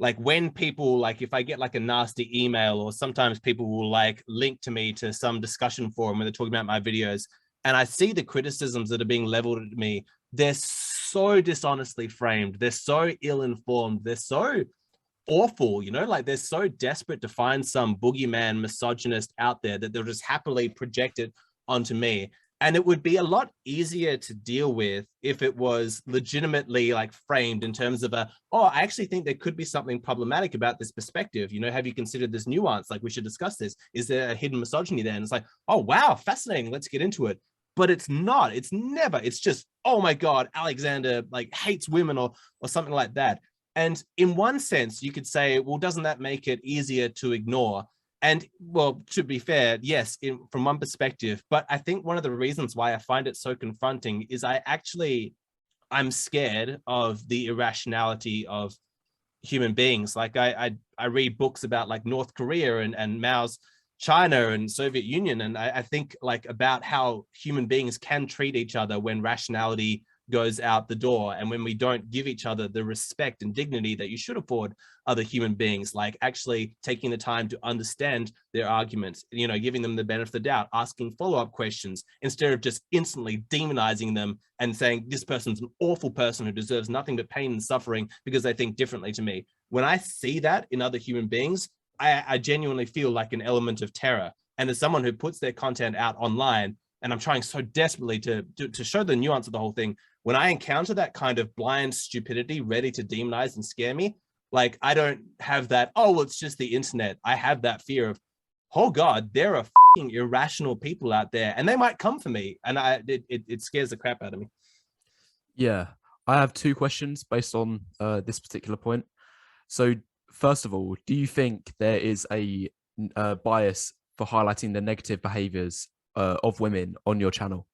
like when people, like if I get like a nasty email, or sometimes people will like link to me to some discussion forum when they're talking about my videos, and I see the criticisms that are being leveled at me, they're so dishonestly framed, they're so ill-informed, they're so awful, you know, like they're so desperate to find some boogeyman misogynist out there that they'll just happily project it onto me. And it would be a lot easier to deal with if it was legitimately like framed in terms of oh, I actually think there could be something problematic about this perspective. You know, have you considered this nuance? Like we should discuss this. Is there a hidden misogyny there? And it's like, oh, wow, fascinating. Let's get into it. But it's not, it's never, it's just, oh my God, Alexander like hates women or something like that. And in one sense, you could say, well, doesn't that make it easier to ignore? And well, to be fair, yes, from one perspective, but I think one of the reasons why I find it so confronting is I'm scared of the irrationality of human beings. Like I read books about like North Korea and Mao's China and Soviet Union. And I think like about how human beings can treat each other when rationality goes out the door, and when we don't give each other the respect and dignity that you should afford other human beings, like actually taking the time to understand their arguments, you know, giving them the benefit of the doubt, asking follow-up questions instead of just instantly demonizing them and saying this person's an awful person who deserves nothing but pain and suffering because they think differently to me. When I see that in other human beings, I genuinely feel like an element of terror. And as someone who puts their content out online, and I'm trying so desperately to show the nuance of the whole thing, when I encounter that kind of blind stupidity ready to demonize and scare me, like I don't have that, oh, well, it's just the internet. I have that fear of, oh God, there are fucking irrational people out there and they might come for me. And it scares the crap out of me. Yeah, I have two questions based on this particular point. So first of all, do you think there is a bias for highlighting the negative behaviors of women on your channel?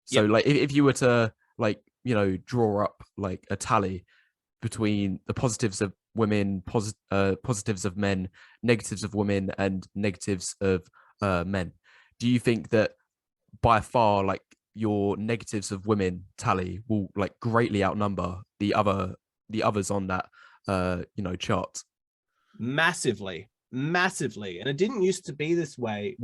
So Yep. like if you were to like, you know, draw up like a tally between the positives of women, positives of men, negatives of women, and negatives of men, do you think that by far like your negatives of women tally will like greatly outnumber the others on that you know, chart? Massively. And it didn't used to be this way.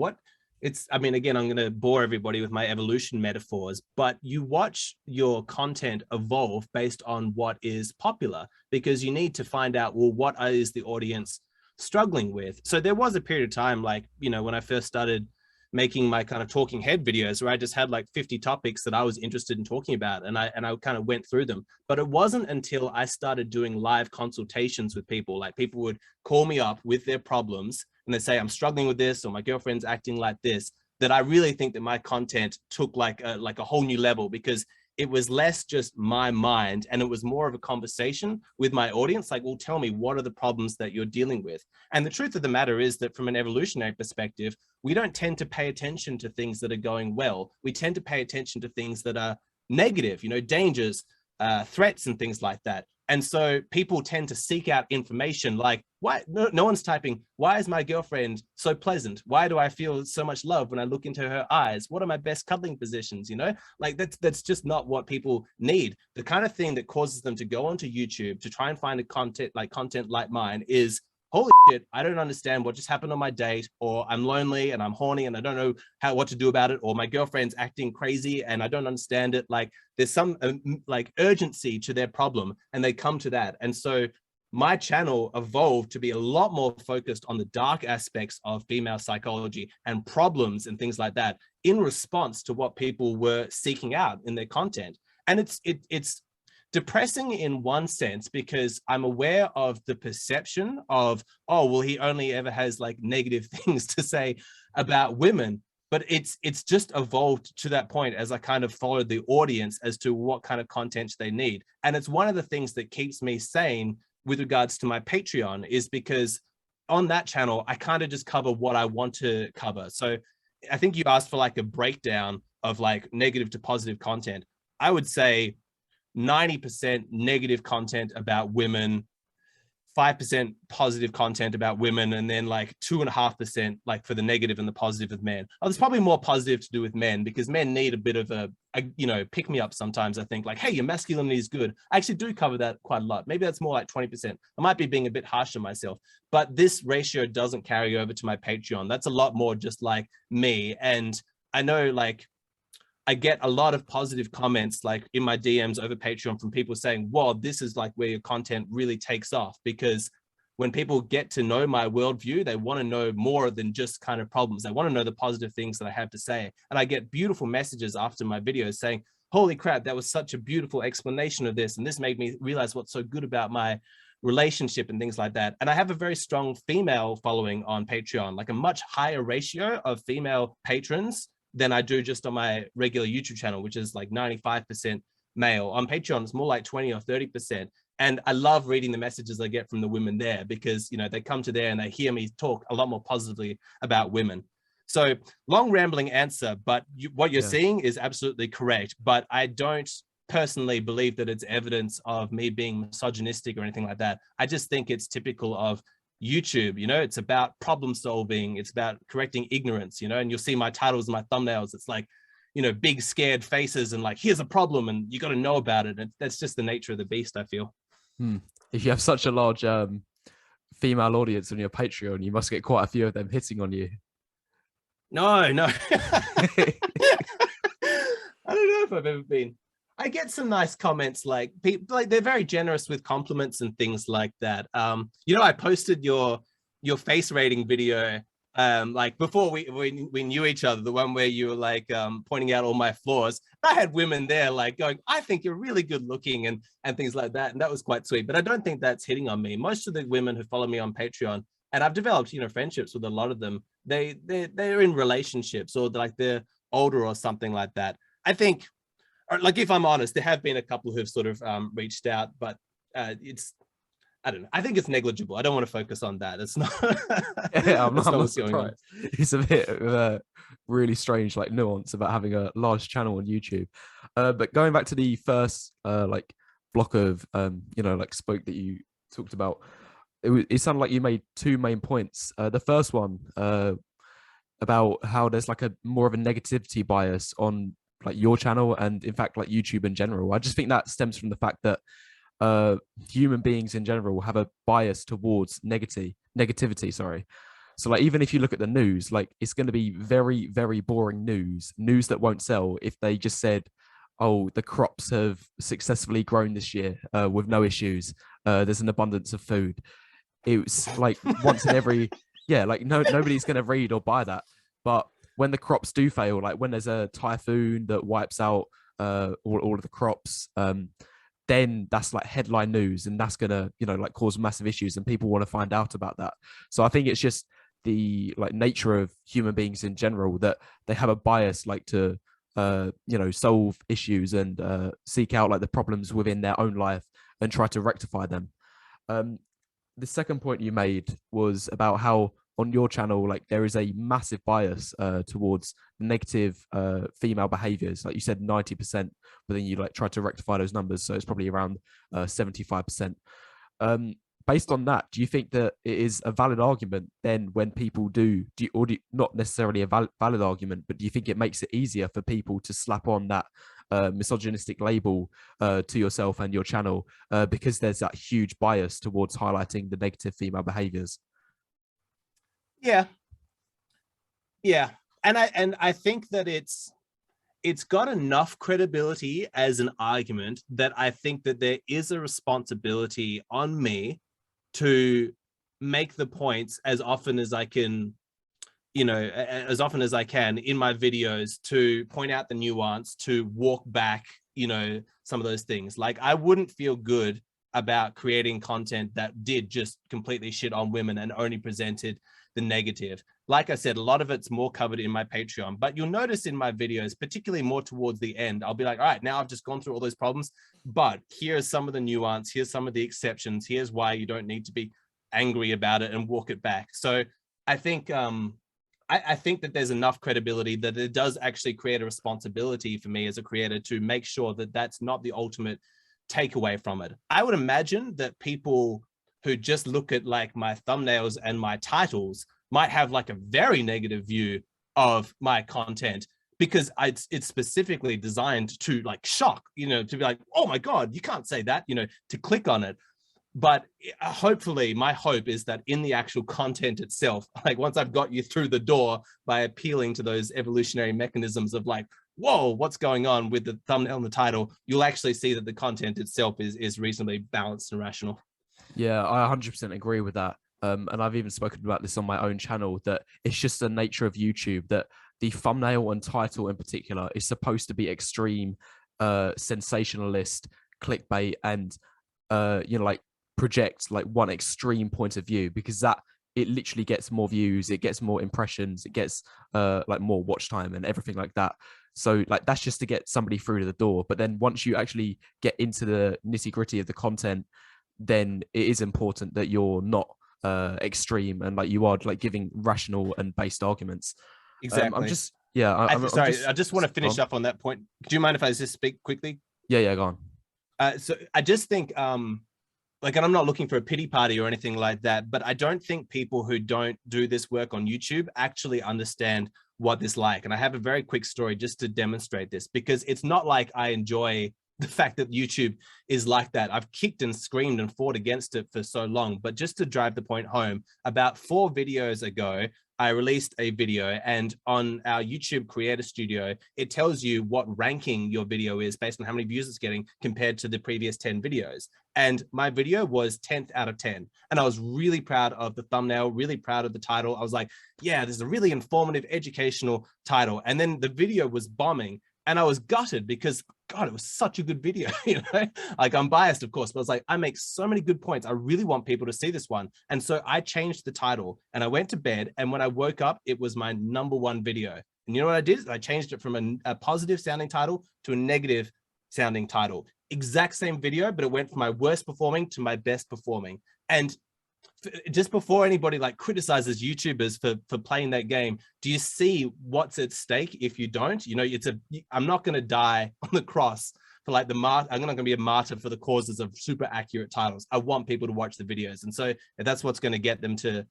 I mean, again, I'm going to bore everybody with my evolution metaphors, but you watch your content evolve based on what is popular, because you need to find out, well, what is the audience struggling with? So there was a period of time, like, you know, when I first started making my kind of talking head videos where I just had like 50 topics that I was interested in talking about, and I kind of went through them. But it wasn't until I started doing live consultations with people, like people would call me up with their problems and they say, I'm struggling with this, or my girlfriend's acting like this, that I really think that my content took like a whole new level, because it was less just my mind and it was more of a conversation with my audience. Like, well, tell me, what are the problems that you're dealing with? And the truth of the matter is that from an evolutionary perspective, we don't tend to pay attention to things that are going well. We tend to pay attention to things that are negative, you know, dangers, threats and things like that. And so people tend to seek out information like, why? No one's typing, why is my girlfriend so pleasant? Why do I feel so much love when I look into her eyes? What are my best cuddling positions? You know, like that's just not what people need. The kind of thing that causes them to go onto YouTube to try and find a content like mine is, holy shit, I don't understand what just happened on my date, or I'm lonely and I'm horny and I don't know what to do about it, or my girlfriend's acting crazy and I don't understand it. Like there's some like urgency to their problem and they come to that. And so my channel evolved to be a lot more focused on the dark aspects of female psychology and problems and things like that in response to what people were seeking out in their content. And it's depressing in one sense, because I'm aware of the perception of, oh, well, he only ever has like negative things to say about women. But it's just evolved to that point as I kind of followed the audience as to what kind of content they need. And it's one of the things that keeps me sane with regards to my Patreon, is because on that channel, I kind of just cover what I want to cover. So I think you asked for like a breakdown of like negative to positive content. I would say 90% negative content about women, 5% positive content about women, and then like 2.5% like for the negative and the positive of men. Oh, there's probably more positive to do with men, because men need a bit of a pick me up sometimes. I think like, hey, your masculinity is good. I actually do cover that quite a lot. Maybe that's more like 20%. I might be being a bit harsh on myself, but this ratio doesn't carry over to my Patreon. That's a lot more just like me. And I know like I get a lot of positive comments like in my DMs over Patreon from people saying, wow, this is like where your content really takes off. Because when people get to know my worldview, they want to know more than just kind of problems. They want to know the positive things that I have to say. And I get beautiful messages after my videos saying, holy crap, that was such a beautiful explanation of this. And this made me realize what's so good about my relationship and things like that. And I have a very strong female following on Patreon, like a much higher ratio of female patrons than I do just on my regular YouTube channel, which is like 95% male. On Patreon, it's more like 20 or 30%. And I love reading the messages I get from the women there, because, you know, they come to there and they hear me talk a lot more positively about women. So long rambling answer, but what you're seeing is absolutely correct. But I don't personally believe that it's evidence of me being misogynistic or anything like that. I just think it's typical of YouTube. You know, it's about problem solving, it's about correcting ignorance, you know, and you'll see my titles and my thumbnails, it's like, you know, big scared faces and like, here's a problem and you got to know about it. And that's just the nature of the beast, I feel. If you have such a large female audience on your Patreon, you must get quite a few of them hitting on you. No. I don't know if I've ever been. I get some nice comments, like people, like they're very generous with compliments and things like that. You know, I posted your face rating video like before we knew each other, the one where you were like pointing out all my flaws. I had women there like going, I think you're really good looking and things like that, and that was quite sweet. But I don't think that's hitting on me. Most of the women who follow me on Patreon, and I've developed, you know, friendships with a lot of them, they're in relationships, or like they're older or something like that. I think, like, if I'm honest, there have been a couple who've sort of reached out, but it's, I don't know. I think it's negligible. I don't want to focus on that. It's not. I'm not surprised. It's a bit of a really strange like nuance about having a large channel on YouTube. But going back to the first like block of you know, like spoke that you talked about, it sounded like you made two main points. The first one about how there's like a more of a negativity bias on like your channel and in fact like YouTube in general. I just think that stems from the fact that human beings in general have a bias towards negativity, sorry. So like even if you look at the news, like it's going to be very, very boring news that won't sell if they just said, oh, the crops have successfully grown this year with no issues, there's an abundance of food. It's like once in every like nobody's going to read or buy that. But when the crops do fail, like when there's a typhoon that wipes out all of the crops, then that's like headline news, and that's gonna, you know, like cause massive issues, and people want to find out about that. So I think it's just the like nature of human beings in general that they have a bias like to you know, solve issues and seek out like the problems within their own life and try to rectify them. The second point you made was about how on your channel, like there is a massive bias towards negative female behaviors. Like you said, 90%, but then you like try to rectify those numbers. So it's probably around 75%. Based on that, do you think that it is a valid argument then when people not necessarily a valid argument, but do you think it makes it easier for people to slap on that misogynistic label to yourself and your channel because there's that huge bias towards highlighting the negative female behaviors? Yeah. And I think that it's got enough credibility as an argument that I think that there is a responsibility on me to make the points as often as I can, you know, as often as I can in my videos, to point out the nuance, to walk back, you know, some of those things. Like I wouldn't feel good about creating content that did just completely shit on women and only presented the negative. Like I said, a lot of it's more covered in my Patreon, but you'll notice in my videos, particularly more towards the end, I'll be like, all right, now I've just gone through all those problems, but here's some of the nuance, here's some of the exceptions, here's why you don't need to be angry about it and walk it back. So I think I think that there's enough credibility that it does actually create a responsibility for me as a creator to make sure that that's not the ultimate takeaway from it. I would imagine that people who just look at like my thumbnails and my titles might have like a very negative view of my content, because it's specifically designed to like shock, you know, to be like, oh my God, you can't say that, you know, to click on it. But hopefully my hope is that in the actual content itself, like once I've got you through the door by appealing to those evolutionary mechanisms of like, whoa, what's going on with the thumbnail and the title, you'll actually see that the content itself is reasonably balanced and rational. Yeah, I 100% agree with that. And I've even spoken about this on my own channel, that it's just the nature of YouTube that the thumbnail and title in particular is supposed to be extreme, sensationalist, clickbait, and you know, like project like one extreme point of view, because that it literally gets more views, it gets more impressions, it gets like more watch time and everything like that. So like that's just to get somebody through to the door. But then once you actually get into the nitty gritty of the content, then it is important that you're not extreme and like you are like giving rational and based arguments. Exactly. I'm just yeah. Sorry, I just want to finish up on that point. Do you mind if I just speak quickly? Yeah, go on. So I just think like, and I'm not looking for a pity party or anything like that, but I don't think people who don't do this work on YouTube actually understand what this like. And I have a very quick story just to demonstrate this, because it's not like I enjoy the fact that YouTube is like that. I've kicked and screamed and fought against it for so long, but just to drive the point home, about 4 videos ago, I released a video, and on our YouTube Creator Studio, it tells you what ranking your video is based on how many views it's getting compared to the previous 10 videos. And my video was 10th out of 10. And I was really proud of the thumbnail, really proud of the title. I was like, yeah, this is a really informative, educational title. And then the video was bombing. And I was gutted because, God, it was such a good video, you know, like I'm biased, of course, but I was like, I make so many good points. I really want people to see this one. And so I changed the title and I went to bed. And when I woke up, it was my #1 video. And you know what I did? I changed it from a positive sounding title to a negative sounding title. Exact same video, but it went from my worst performing to my best performing. And just before anybody like criticizes YouTubers for playing that game, do you see what's at stake if you don't? You know, I'm not going to die on the cross for like I'm not going to be a martyr for the causes of super accurate titles. I want people to watch the videos. And so if that's what's going to get them to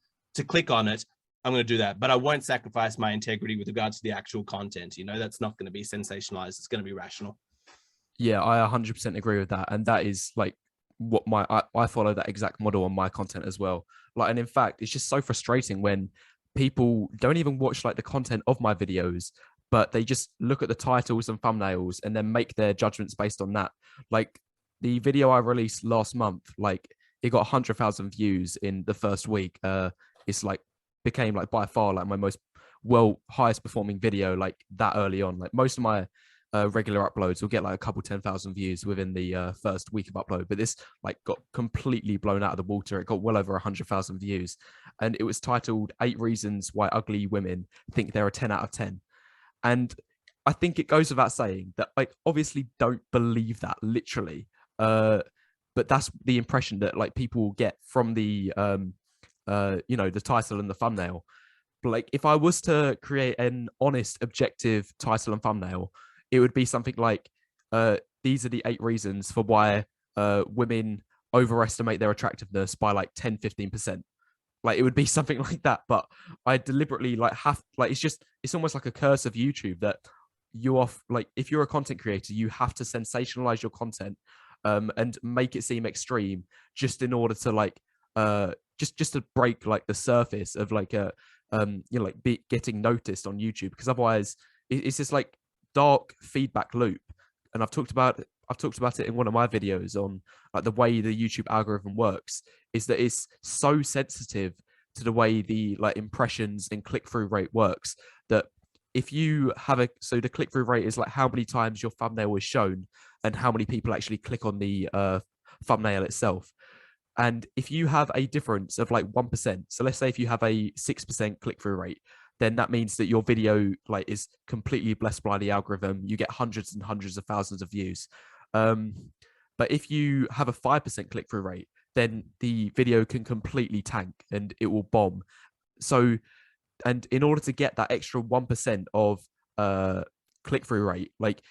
click on it, I'm going to do that. But I won't sacrifice my integrity with regards to the actual content. You know, that's not going to be sensationalized. It's going to be rational. Yeah, I 100% agree with that. And that is like what I follow that exact model on my content as well. Like, and in fact, it's just so frustrating when people don't even watch like the content of my videos, but they just look at the titles and thumbnails and then make their judgments based on that. Like the video I released last month, like it got 100,000 views in the first week. It's like became like by far like my most highest performing video like that early on. Like most of my regular uploads will get like a couple 10,000 views within the first week of upload, but this like got completely blown out of the water. It got well over 100,000 views, and it was titled 8 Reasons Why Ugly Women Think They're a 10 out of 10. And I think it goes without saying that like obviously don't believe that literally, but that's the impression that like people get from the you know, the title and the thumbnail. But like if I was to create an honest, objective title and thumbnail, it would be something like, these are the 8 reasons for why women overestimate their attractiveness by like 10-15%. Like it would be something like that. But I deliberately like it's almost like a curse of YouTube that you are like, if you're a content creator, you have to sensationalize your content and make it seem extreme just in order to like just to break like the surface of like a you know, like getting noticed on YouTube, because otherwise it's just like dark feedback loop. And I've talked about it in one of my videos on like the way the YouTube algorithm works, is that it's so sensitive to the way the like impressions and click-through rate works, that if you have the click-through rate is like how many times your thumbnail is shown and how many people actually click on the thumbnail itself. And if you have a difference of like 1%, so let's say if you have a 6% click-through rate, then that means that your video like is completely blessed by the algorithm. You get hundreds and hundreds of thousands of views. But if you have a 5% click-through rate, then the video can completely tank and it will bomb. So and in order to get that extra 1% of click-through rate, like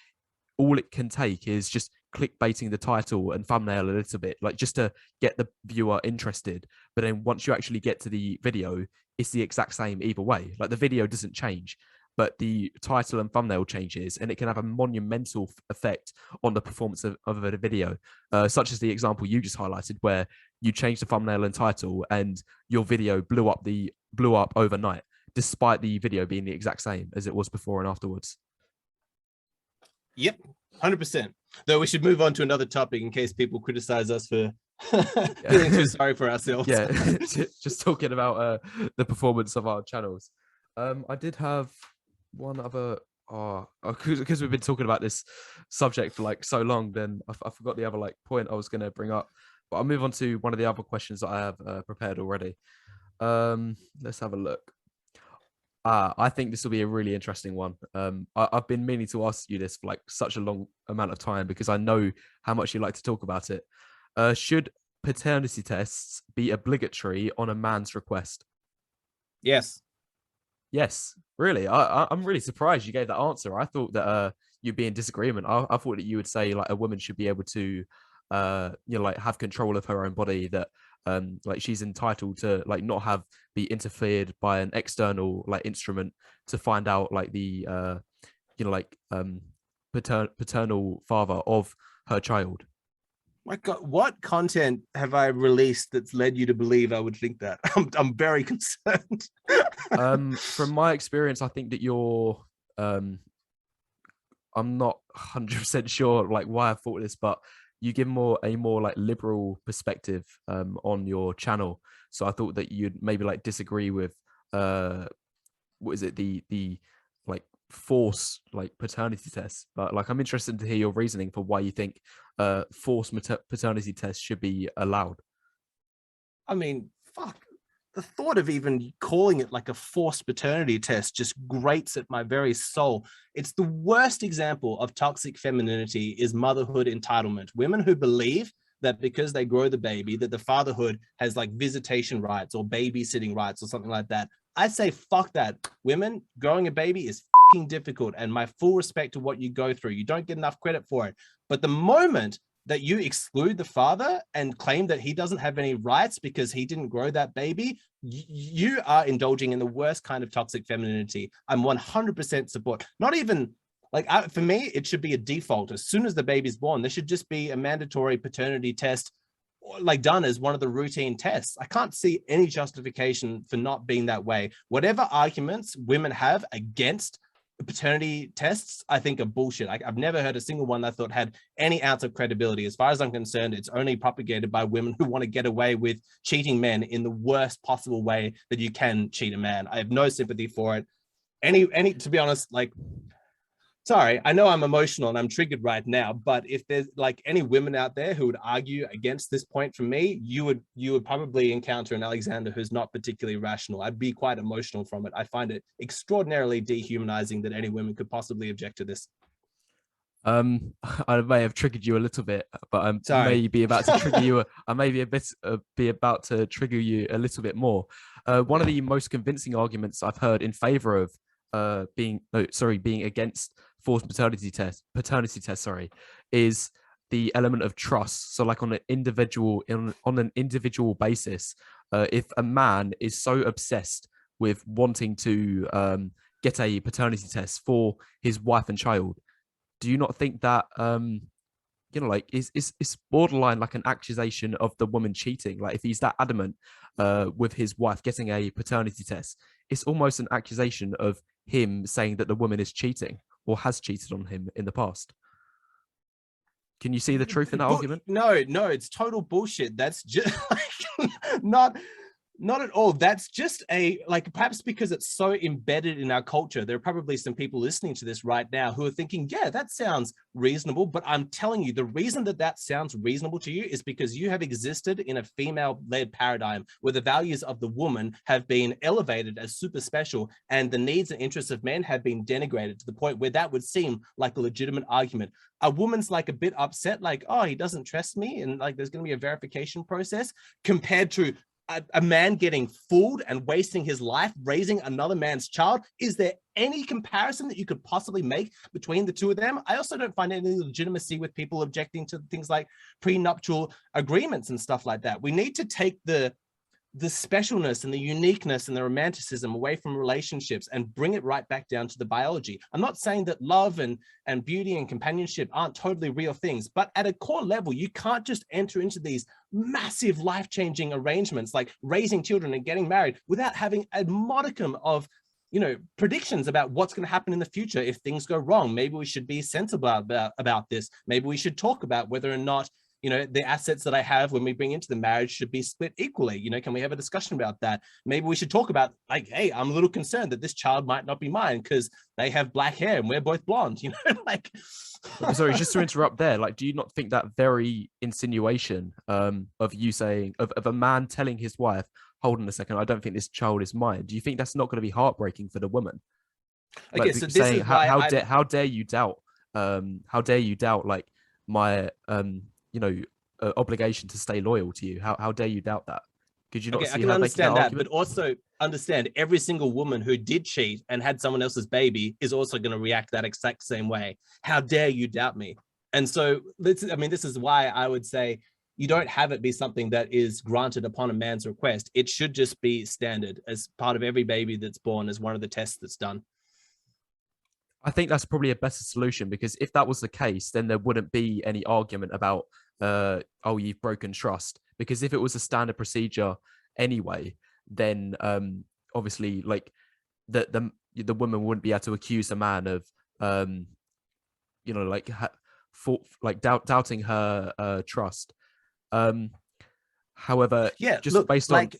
all it can take is just clickbaiting the title and thumbnail a little bit, like just to get the viewer interested. But then once you actually get to the video, it's the exact same either way. Like the video doesn't change, but the title and thumbnail changes, and it can have a monumental effect on the performance of a video, such as the example you just highlighted, where you changed the thumbnail and title, and your video blew up overnight, despite the video being the exact same as it was before and afterwards. Yep, 100%. Though we should move on to another topic in case people criticize us for feeling too sorry for ourselves. Yeah, just talking about the performance of our channels. I did have one other, because we've been talking about this subject for like so long, then I forgot the other like point I was going to bring up. But I'll move on to one of the other questions that I have prepared already. Let's have a look. I think this will be a really interesting one. I've been meaning to ask you this for like such a long amount of time because I know how much you like to talk about it. Should paternity tests be obligatory on a man's request? Yes. Yes, really. I'm really surprised you gave that answer. I thought that you'd be in disagreement. I thought that you would say like a woman should be able to, like have control of her own body. That like she's entitled to like not be interfered by an external like instrument to find out like the paternal father of her child. My God, what content have I released that's led you to believe I would think that? I'm very concerned. From my experience, I think that you're I'm not 100% sure like why I thought this, but you give a more like liberal perspective on your channel. So I thought that you'd maybe like disagree with what is it, the like force like paternity tests. But like I'm interested to hear your reasoning for why you think forced paternity tests should be allowed. I mean, fuck. The thought of even calling it like a forced paternity test just grates at my very soul. It's the worst example of toxic femininity is motherhood entitlement. Women who believe that because they grow the baby, that the fatherhood has like visitation rights or babysitting rights or something like that. I say, fuck that. Women, growing a baby is fucking difficult, and my full respect to what you go through. You don't get enough credit for it. But the moment that you exclude the father and claim that he doesn't have any rights because he didn't grow that baby, you are indulging in the worst kind of toxic femininity. I'm 100% support. Not even like, for me, it should be a default. As soon as the baby's born, there should just be a mandatory paternity test like done as one of the routine tests. I can't see any justification for not being that way. Whatever arguments women have against paternity tests, I think are bullshit. I've never heard a single one that I thought had any ounce of credibility. As far as I'm concerned, it's only propagated by women who want to get away with cheating men in the worst possible way that you can cheat a man. I have no sympathy for it. Any, to be honest, like, sorry, I know I'm emotional and I'm triggered right now, but if there's like any women out there who would argue against this point from me, you would probably encounter an Alexander who's not particularly rational. I'd be quite emotional from it. I find it extraordinarily dehumanizing that any women could possibly object to this. I may have triggered you a little bit, but I may be about to trigger you. I may be about to trigger you a little bit more. One of the most convincing arguments I've heard in favor of being against forced paternity test, is the element of trust. So like on an individual basis, if a man is so obsessed with wanting to get a paternity test for his wife and child, do you not think that like it's borderline like an accusation of the woman cheating? Like if he's that adamant with his wife getting a paternity test, it's almost an accusation of him saying that the woman is cheating or has cheated on him in the past. Can you see the truth in that argument? No, it's total bullshit. That's just like, not at all. That's just like, perhaps because it's so embedded in our culture, there are probably some people listening to this right now who are thinking, yeah, that sounds reasonable. But I'm telling you, the reason that sounds reasonable to you is because you have existed in a female-led paradigm where the values of the woman have been elevated as super special and the needs and interests of men have been denigrated to the point where that would seem like a legitimate argument. A woman's like a bit upset, like, oh, he doesn't trust me, and like there's going to be a verification process, compared to a man getting fooled and wasting his life raising another man's child? Is there any comparison that you could possibly make between the two of them? I also don't find any legitimacy with people objecting to things like prenuptial agreements and stuff like that. We need to take the specialness and the uniqueness and the romanticism away from relationships and bring it right back down to the biology. I'm not saying that love and beauty and companionship aren't totally real things, but at a core level, you can't just enter into these massive life-changing arrangements like raising children and getting married without having a modicum of, you know, predictions about what's going to happen in the future if things go wrong. Maybe we should be sensible about this. Maybe we should talk about whether or not, you know, the assets that I have when we bring into the marriage should be split equally. You know, can we have a discussion about that? Maybe we should talk about like, hey, I'm a little concerned that this child might not be mine because they have black hair and we're both blonde, you know, like. Sorry, just to interrupt there, like, do you not think that very insinuation of you saying, of a man telling his wife, hold on a second, I don't think this child is mine, do you think that's not going to be heartbreaking for the woman? Okay, Like, so this saying, is why how dare you doubt like my you know, obligation to stay loyal to you? How dare you doubt that? Could you not see I can how understand that, argument? but also understand every single woman who did cheat and had someone else's baby is also going to react that exact same way. How dare you doubt me? And so this is why I would say you don't have it be something that is granted upon a man's request. It should just be standard as part of every baby that's born as one of the tests that's done. I think that's probably a better solution, because if that was the case, then there wouldn't be any argument about, oh, you've broken trust. Because if it was a standard procedure anyway, then obviously, like, the woman wouldn't be able to accuse the man of, you know, like doubting her trust. However, Yeah, just look, based like, on.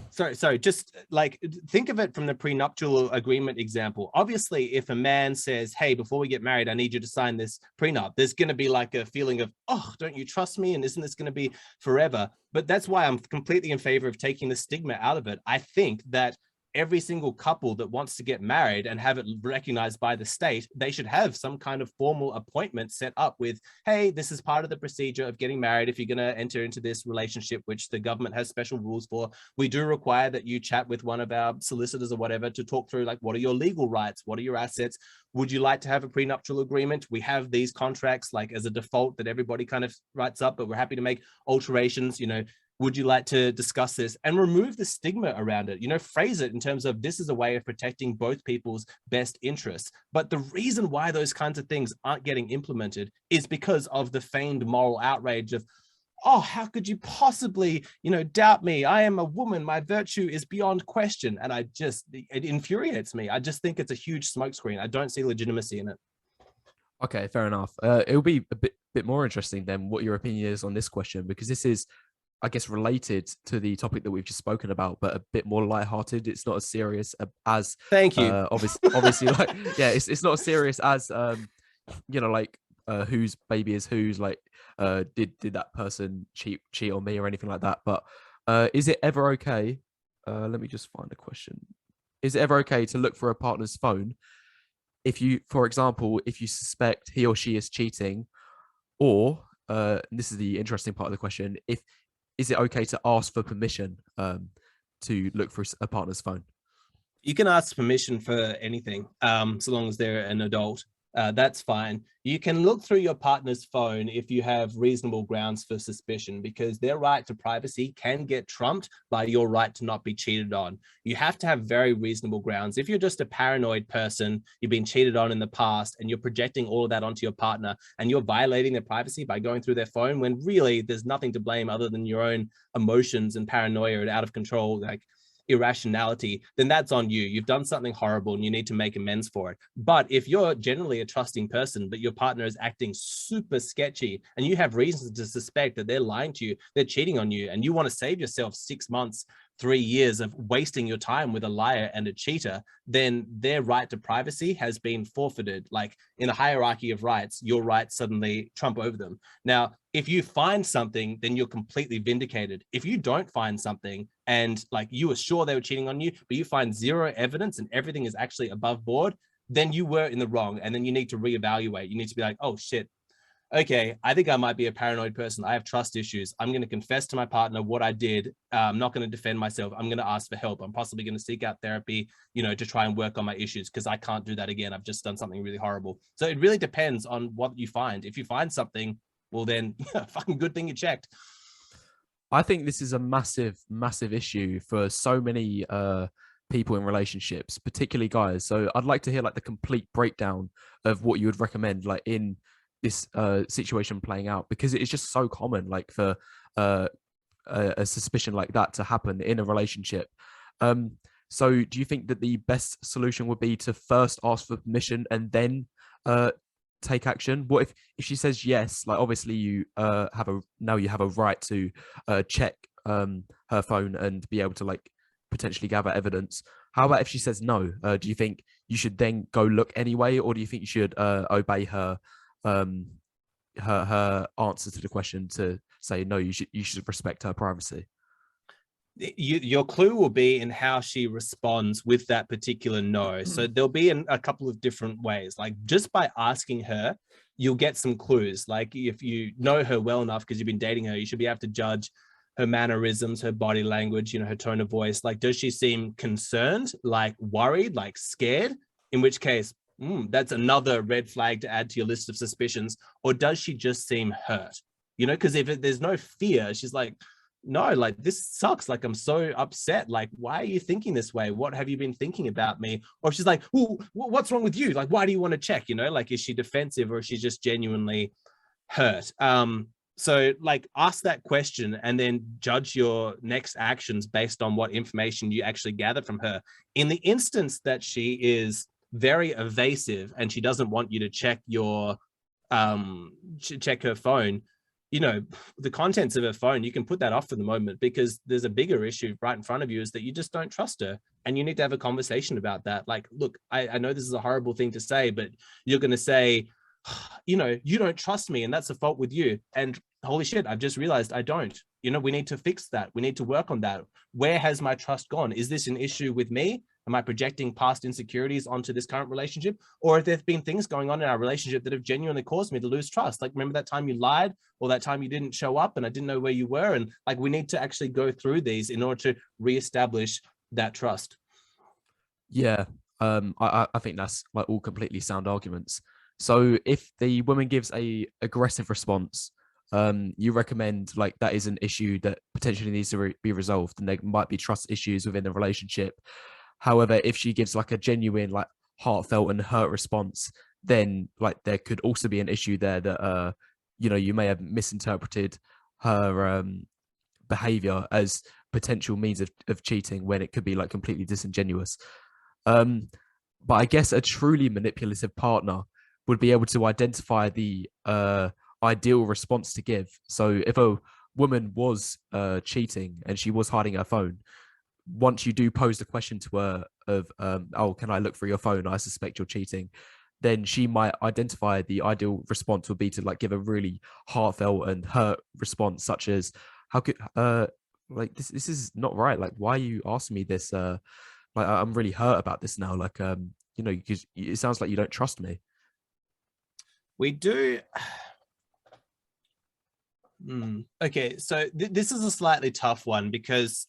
Sorry, just like think of it from the prenuptial agreement example. Obviously, if a man says, hey, before we get married, I need you to sign this prenup, there's going to be like a feeling of, oh, don't you trust me? And isn't this going to be forever? But that's why I'm completely in favor of taking the stigma out of it. I think that every single couple that wants to get married and have it recognized by the state, they should have some kind of formal appointment set up with, hey, this is part of the procedure of getting married. If you're going to enter into this relationship, which the government has special rules for, we do require that you chat with one of our solicitors or whatever to talk through, like, what are your legal rights? What are your assets? Would you like to have a prenuptial agreement? We have these contracts like as a default that everybody kind of writes up, but we're happy to make alterations, you know. Would you like to discuss this and remove the stigma around it? You know, phrase it in terms of this is a way of protecting both people's best interests. But the reason why those kinds of things aren't getting implemented is because of the feigned moral outrage of, oh, how could you possibly, you know, doubt me? I am a woman. My virtue is beyond question. And it infuriates me. I just think it's a huge smokescreen. I don't see legitimacy in it. Okay, fair enough. It'll be a bit more interesting than what your opinion is on this question, because this is, I guess, related to the topic that we've just spoken about, but a bit more lighthearted. It's not as serious as. Thank you. Obviously, like, yeah, it's not as serious as you know, like, whose baby is whose, like, did that person cheat on me or anything like that. But is it ever okay? Let me just find a question. Is it ever okay to look for a partner's phone if you, for example, if you suspect he or she is cheating, or this is the interesting part of the question, is it okay to ask for permission to look for a partner's phone? You can ask permission for anything, so long as they're an adult. That's fine. You can look through your partner's phone if you have reasonable grounds for suspicion, because their right to privacy can get trumped by your right to not be cheated on. You have to have very reasonable grounds. If you're just a paranoid person, you've been cheated on in the past, and you're projecting all of that onto your partner, and you're violating their privacy by going through their phone, when really there's nothing to blame other than your own emotions and paranoia and out of control, like, irrationality, then that's on you. You've done something horrible and you need to make amends for it. But if you're generally a trusting person, but your partner is acting super sketchy and you have reasons to suspect that they're lying to you, they're cheating on you, and you want to save yourself 6 months, 3 years of wasting your time with a liar and a cheater, then their right to privacy has been forfeited. Like, in a hierarchy of rights, your rights suddenly trump over them. Now, if you find something, then you're completely vindicated. If you don't find something and, like, you were sure they were cheating on you, but you find zero evidence and everything is actually above board, then you were in the wrong. And then you need to reevaluate. You need to be like, oh shit, okay, I think I might be a paranoid person. I have trust issues. I'm going to confess to my partner what I did. I'm not going to defend myself. I'm going to ask for help. I'm possibly going to seek out therapy, to try and work on my issues, because I can't do that again. I've just done something really horrible. So it really depends on what you find. If you find something, well then, fucking good thing you checked. I think this is a massive, massive issue for so many people in relationships, particularly guys. So I'd like to hear like the complete breakdown of what you would recommend, like in this situation playing out, because it is just so common, like for uh, a suspicion like that to happen in a relationship. So do you think that the best solution would be to first ask for permission and then take action? What if she says yes? Like obviously you you have a right to check her phone and be able to like potentially gather evidence. How about if she says no? Do you think you should then go look anyway, or do you think you should obey her her answer to the question to say no? You should respect her privacy. Your clue will be in how she responds with that particular no. So there'll be a couple of different ways. Like just by asking her, you'll get some clues. Like if you know her well enough because you've been dating her, you should be able to judge her mannerisms, her body language, her tone of voice. Like, does she seem concerned, like worried, like scared? In which case, that's another red flag to add to your list of suspicions. Or does she just seem hurt? Because if there's no fear, she's like, no, like this sucks. Like, I'm so upset. Like, why are you thinking this way? What have you been thinking about me? Or she's like, well, what's wrong with you? Like, why do you want to check? Like, is she defensive or is she just genuinely hurt? So like ask that question and then judge your next actions based on what information you actually gather from her. In the instance that she is very evasive and she doesn't want you to check check her phone, the contents of her phone, you can put that off for the moment, because there's a bigger issue right in front of you, is that you just don't trust her. And you need to have a conversation about that. Like, look, I know this is a horrible thing to say, but you're going to say, you don't trust me and that's a fault with you. And holy shit, I've just realized I don't. We need to fix that. We need to work on that. Where has my trust gone? Is this an issue with me? Am I projecting past insecurities onto this current relationship? Or have there been things going on in our relationship that have genuinely caused me to lose trust? Like, remember that time you lied, or that time you didn't show up and I didn't know where you were? And like, we need to actually go through these in order to reestablish that trust. Yeah, I think that's like all completely sound arguments. So if the woman gives a aggressive response, you recommend like that is an issue that potentially needs to be resolved, and there might be trust issues within the relationship. However, if she gives like a genuine, like heartfelt and hurt response, then like there could also be an issue there that you may have misinterpreted her behavior as potential means of cheating when it could be like completely disingenuous. But I guess a truly manipulative partner would be able to identify the ideal response to give. So if a woman was cheating and she was hiding her phone, once you do pose the question to her of, oh, can I look through your phone? I suspect you're cheating. Then she might identify the ideal response would be to like give a really heartfelt and hurt response, such as, how could like this is not right. Like, why are you asking me this? Like, I'm really hurt about this now. Like, because it sounds like you don't trust me. We do. Okay, so this is a slightly tough one because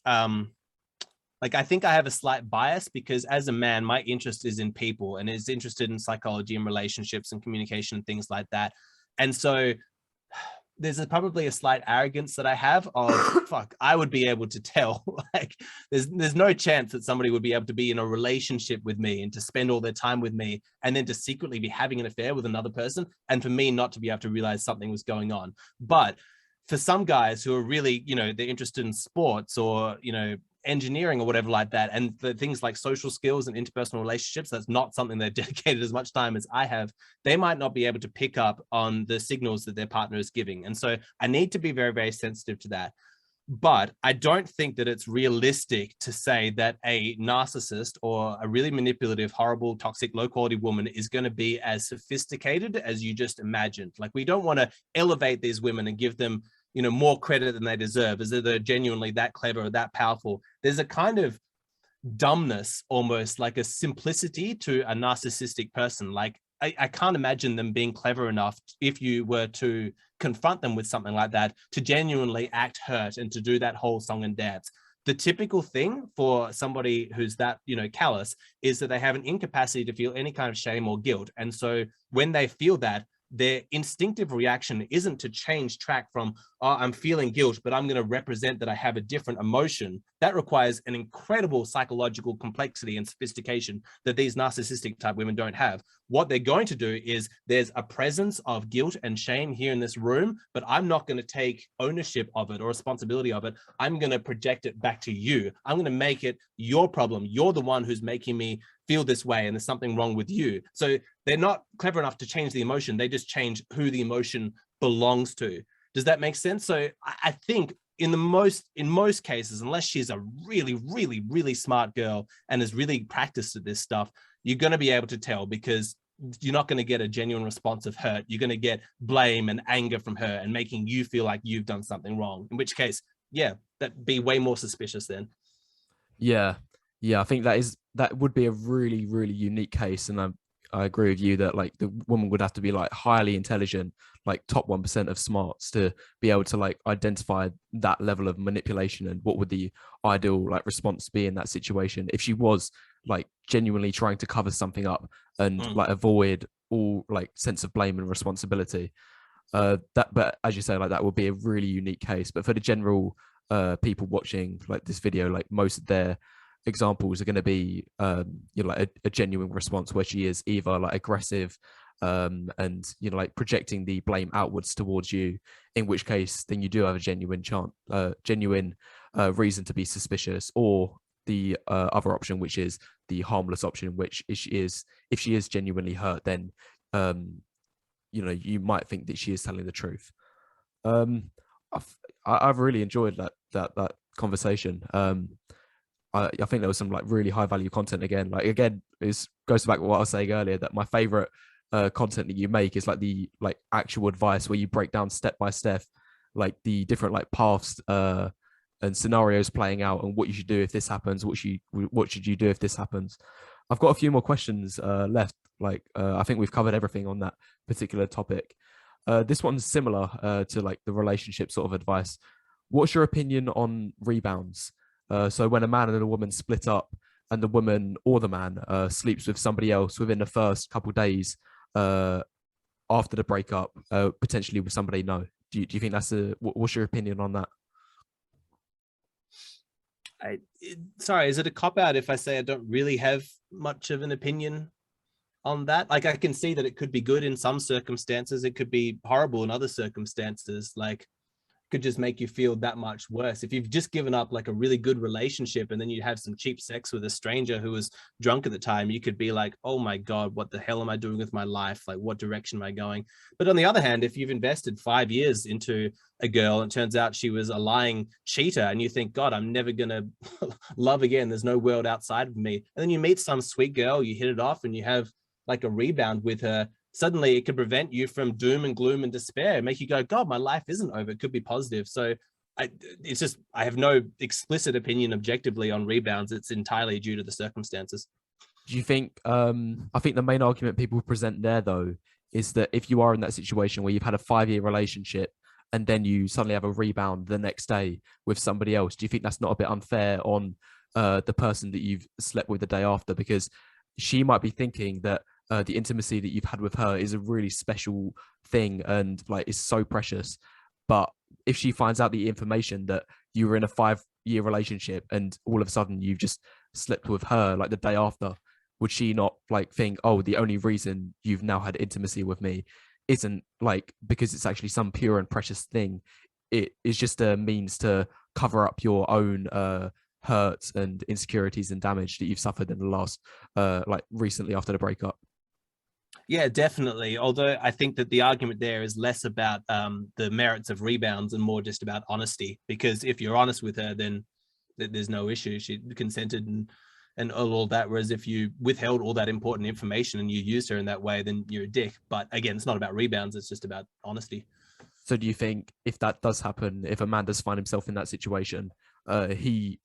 like, I think I have a slight bias, because as a man, my interest is in people and is interested in psychology and relationships and communication and things like that. And so there's probably a slight arrogance that I have of, fuck, I would be able to tell. Like, there's no chance that somebody would be able to be in a relationship with me and to spend all their time with me and then to secretly be having an affair with another person, and for me not to be able to realize something was going on. But for some guys who are really, they're interested in sports or, engineering or whatever like that, and the things like social skills and interpersonal relationships, that's not something they've dedicated as much time as I have. They might not be able to pick up on the signals that their partner is giving. And so I need to be very, very sensitive to that. But I don't think that it's realistic to say that a narcissist or a really manipulative, horrible, toxic, low quality woman is going to be as sophisticated as you just imagined. Like, we don't want to elevate these women and give them more credit than they deserve, as if they're genuinely that clever or that powerful. There's a kind of dumbness, almost like a simplicity to a narcissistic person. Like, I can't imagine them being clever enough, if you were to confront them with something like that, to genuinely act hurt and to do that whole song and dance. The typical thing for somebody who's that, callous, is that they have an incapacity to feel any kind of shame or guilt. And so when they feel that, their instinctive reaction isn't to change track from, oh, I'm feeling guilt, but I'm going to represent that I have a different emotion. That requires an incredible psychological complexity and sophistication that these narcissistic type women don't have. What they're going to do is, there's a presence of guilt and shame here in this room, but I'm not going to take ownership of it or responsibility of it. I'm going to project it back to you. I'm going to make it your problem. You're the one who's making me feel this way, and there's something wrong with you. So they're not clever enough to change the emotion. They just change who the emotion belongs to. Does that make sense? So I think in most cases, unless she's a really, really, really smart girl and is really practiced at this stuff, you're going to be able to tell, because you're not going to get a genuine response of hurt. You're going to get blame and anger from her and making you feel like you've done something wrong, in which case, yeah, that'd be way more suspicious then. Yeah, I think that would be a really, really unique case, and I agree with you that like the woman would have to be like highly intelligent, like top 1% of smarts, to be able to like identify that level of manipulation and what would the ideal like response be in that situation if she was like genuinely trying to cover something up and like avoid all like sense of blame and responsibility. But as you say, like that would be a really unique case. But for the general people watching like this video, like most of their examples are going to be like a genuine response where she is either like aggressive and like projecting the blame outwards towards you, in which case then you do have a genuine reason to be suspicious, or the other option, which is the harmless option, which if she is genuinely hurt, then you might think that she is telling the truth. I've really enjoyed that conversation. I think there was some like really high value content again. Like again, it goes back to what I was saying earlier, that my favorite content that you make is like the like actual advice where you break down step by step like the different like paths and scenarios playing out, and what you should do if this happens, what should you do if this happens. I've got a few more questions left. Like I think we've covered everything on that particular topic. This one's similar to like the relationship sort of advice. What's your opinion on rebounds? So when a man and a woman split up, and the woman or the man sleeps with somebody else within the first couple of days after the breakup, potentially with somebody, no. Do you think what's your opinion on that? Sorry, is it a cop-out if I say I don't really have much of an opinion on that? Like, I can see that it could be good in some circumstances, it could be horrible in other circumstances. Like, could just make you feel that much worse. If you've just given up like a really good relationship and then you have some cheap sex with a stranger who was drunk at the time, you could be like, oh my God, what the hell am I doing with my life? Like, what direction am I going? But on the other hand, if you've invested 5 years into a girl and it turns out she was a lying cheater, and you think, God, I'm never going to love again, there's no world outside of me. And then you meet some sweet girl, you hit it off, and you have like a rebound with her. Suddenly it could prevent you from doom and gloom and despair, make you go, God, my life isn't over. It could be positive. So I have no explicit opinion objectively on rebounds. It's entirely due to the circumstances. Do you think, I think the main argument people present there though, is that if you are in that situation where you've had a 5-year relationship and then you suddenly have a rebound the next day with somebody else, do you think that's not a bit unfair on the person that you've slept with the day after? Because she might be thinking that the intimacy that you've had with her is a really special thing and like is so precious. But if she finds out the information that you were in a 5-year relationship and all of a sudden you've just slept with her like the day after, would she not like think, oh, the only reason you've now had intimacy with me isn't like because it's actually some pure and precious thing? It is just a means to cover up your own hurts and insecurities and damage that you've suffered in the last like recently after the breakup. Yeah, definitely. Although I think that the argument there is less about the merits of rebounds and more just about honesty. Because if you're honest with her, then there's no issue. She consented and all that. Whereas if you withheld all that important information and you used her in that way, then you're a dick. But again, it's not about rebounds. It's just about honesty. So do you think if that does happen, if a man does find himself in that situation, if he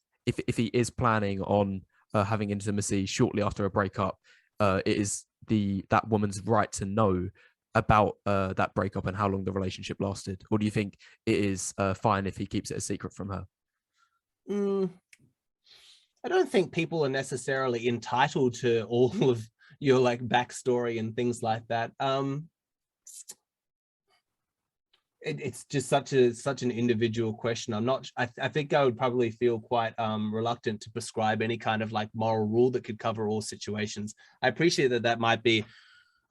is planning on having intimacy shortly after a breakup, it is that woman's right to know about that breakup and how long the relationship lasted? Or do you think it is fine if he keeps it a secret from her? Mm, I don't think people are necessarily entitled to all of your like backstory and things like that. It's just such an individual question. I think I would probably feel quite reluctant to prescribe any kind of like moral rule that could cover all situations. I appreciate that might be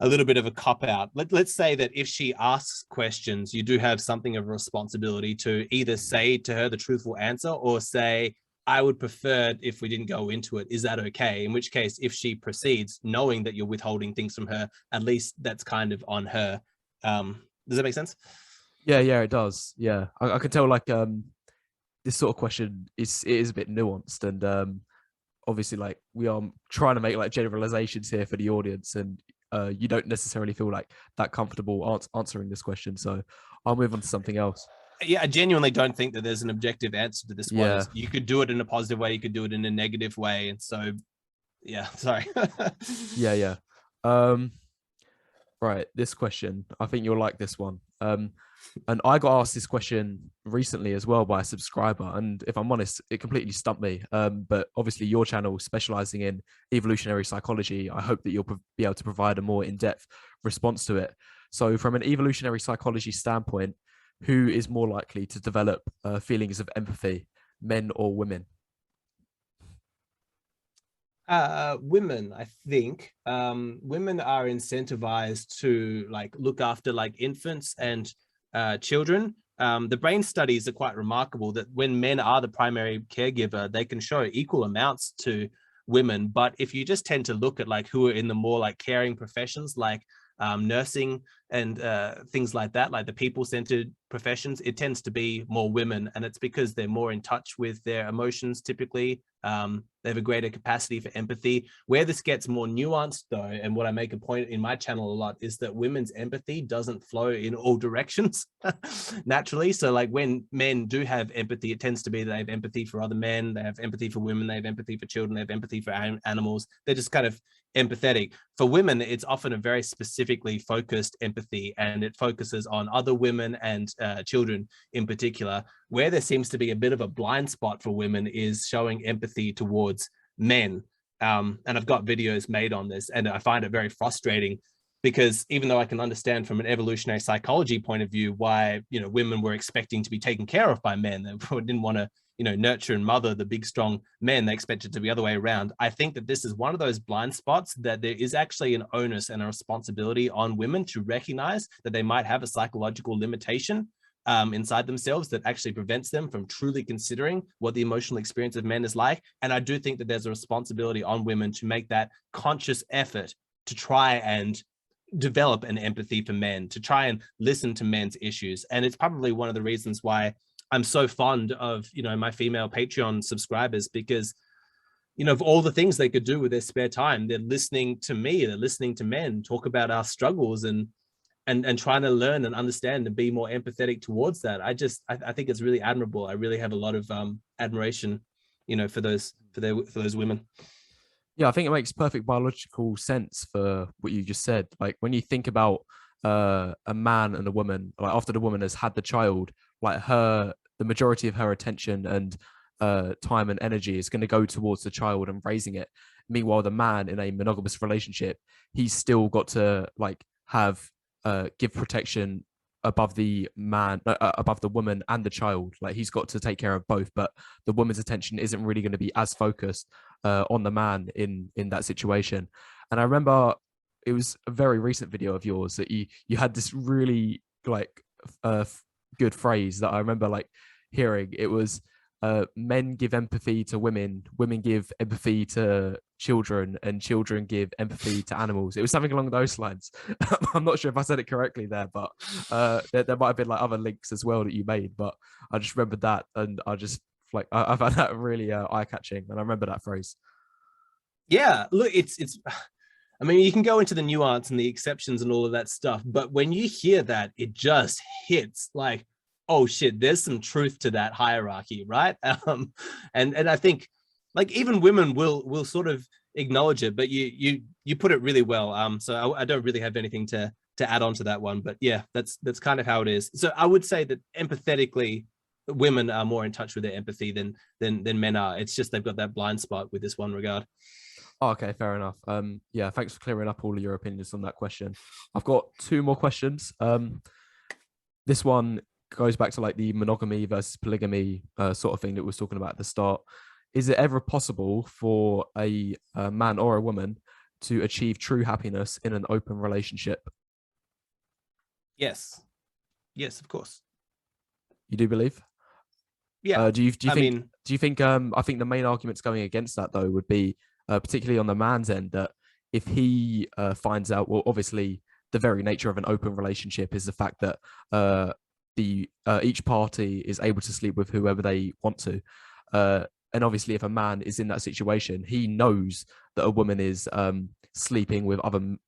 a little bit of a cop out. Let's say that if she asks questions, you do have something of a responsibility to either say to her the truthful answer or say, I would prefer if we didn't go into it. Is that okay? In which case, if she proceeds, knowing that you're withholding things from her, at least that's kind of on her. Does that make sense? Yeah, it does. Yeah, I can tell like this sort of question is a bit nuanced, and obviously like we are trying to make like generalizations here for the audience, and you don't necessarily feel like that comfortable answering this question, so I'll move on to something else. Yeah, I genuinely don't think that there's an objective answer to this one. Yeah, You could do it in a positive way, you could do it in a negative way, and so yeah, sorry. yeah. Um, right, this question, I think you'll like this one. And I got asked this question recently as well by a subscriber, and if I'm honest, it completely stumped me. But obviously, your channel specializing in evolutionary psychology, I hope that you'll be able to provide a more in-depth response to it. So, from an evolutionary psychology standpoint, who is more likely to develop feelings of empathy, men or women? Women, I think. Women are incentivized to like look after like infants and children. The brain studies are quite remarkable that when men are the primary caregiver, they can show equal amounts to women. But if you just tend to look at like who are in the more like caring professions, like nursing and things like that, like the people-centered professions, it tends to be more women, and it's because they're more in touch with their emotions typically. They have a greater capacity for empathy. Where this gets more nuanced though, and what I make a point in my channel a lot, is that women's empathy doesn't flow in all directions naturally. So like when men do have empathy, it tends to be they have empathy for other men, they have empathy for women, they have empathy for children, they have empathy for animals. They're just kind of empathetic. For women, it's often a very specifically focused empathy, and it focuses on other women and children in particular. Where there seems to be a bit of a blind spot for women is showing empathy towards men. And I've got videos made on this, and I find it very frustrating because even though I can understand from an evolutionary psychology point of view why, you know, women were expecting to be taken care of by men, they didn't want to, you know, nurture and mother the big strong men, they expected to be the other way around. I think that this is one of those blind spots that there is actually an onus and a responsibility on women to recognize that they might have a psychological limitation inside themselves that actually prevents them from truly considering what the emotional experience of men is like. And I do think that there's a responsibility on women to make that conscious effort to try and develop an empathy for men, to try and listen to men's issues. And it's probably one of the reasons why I'm so fond of, you know, my female Patreon subscribers, because, you know, of all the things they could do with their spare time, they're listening to me, they're listening to men talk about our struggles and trying to learn and understand and be more empathetic towards that. I think it's really admirable. I really have a lot of admiration, you know, for those women. Yeah, I think it makes perfect biological sense for what you just said. Like when you think about a man and a woman, like after the woman has had the child, like the majority of her attention and time and energy is going to go towards the child and raising it. Meanwhile, the man in a monogamous relationship, he's still got to like have give protection above the man, above the woman and the child. Like he's got to take care of both, but the woman's attention isn't really going to be as focused on the man in that situation. And I remember it was a very recent video of yours that you had this really like good phrase that I remember like hearing. It was men give empathy to women, women give empathy to children, and children give empathy to animals. It was something along those lines. I'm not sure if I said it correctly there, but there might have been like other links as well that you made, but I just remembered that, and I just like I found that really eye-catching, and I remember that phrase. Yeah, look, it's I mean, you can go into the nuance and the exceptions and all of that stuff, but when you hear that, it just hits like, oh shit, there's some truth to that hierarchy, right? And I think like even women will sort of acknowledge it, but you put it really well. So I don't really have anything to add on to that one, but yeah, that's kind of how it is. So I would say that empathetically, women are more in touch with their empathy than men are. It's just they've got that blind spot with this one regard. Oh, okay, fair enough. Yeah, thanks for clearing up all of your opinions on that question. I've got two more questions. This one goes back to like the monogamy versus polygamy sort of thing that we was talking about at the start. Is it ever possible for a man or a woman to achieve true happiness in an open relationship? Yes, yes, of course. You do believe? Yeah, Do you I think mean, I think the main arguments going against that though would be particularly on the man's end that if he finds out, well, obviously the very nature of an open relationship is the fact that the each party is able to sleep with whoever they want to, and obviously if a man is in that situation, he knows that a woman is sleeping with other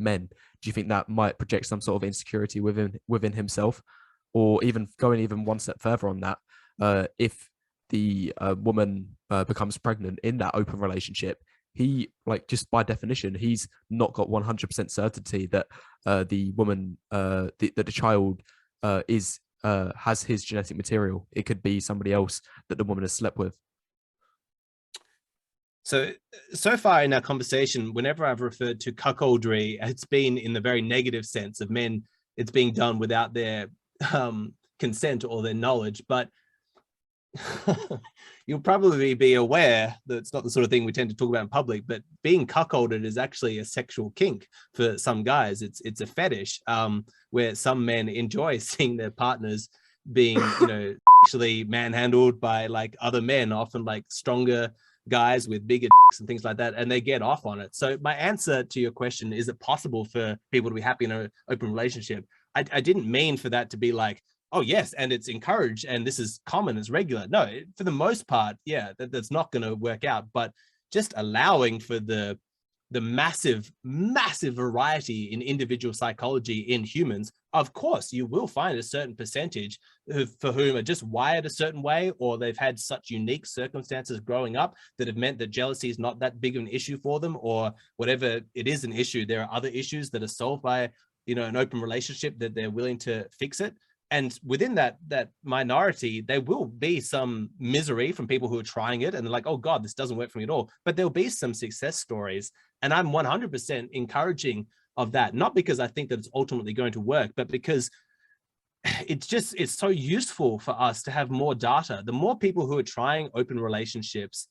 men. Do you think that might project some sort of insecurity within himself, or even going even one step further on that? If the woman becomes pregnant in that open relationship, he like just by definition he's not got 100% certainty that the woman that the child is has his genetic material. It could be somebody else that the woman has slept with. So far in our conversation, whenever I've referred to cuckoldry, it's been in the very negative sense of men. It's being done without their consent or their knowledge, but you'll probably be aware that it's not the sort of thing we tend to talk about in public, but being cuckolded is actually a sexual kink for some guys. It's a fetish where some men enjoy seeing their partners being, actually manhandled by like other men, often like stronger guys with bigger dicks and things like that, and they get off on it. So my answer to your question, is it possible for people to be happy in an open relationship? I didn't mean for that to be like, oh yes, and it's encouraged and this is common, it's regular. No, for the most part, yeah, that's not going to work out. But just allowing for the massive variety in individual psychology in humans, of course you will find a certain percentage for whom are just wired a certain way, or they've had such unique circumstances growing up that have meant that jealousy is not that big of an issue for them, or whatever it is an issue, there are other issues that are solved by an open relationship that they're willing to fix it. And within that minority, there will be some misery from people who are trying it and they're like, oh God, this doesn't work for me at all. But there'll be some success stories. And I'm 100% encouraging of that, not because I think that it's ultimately going to work, but because it's so useful for us to have more data. The more people who are trying open relationships,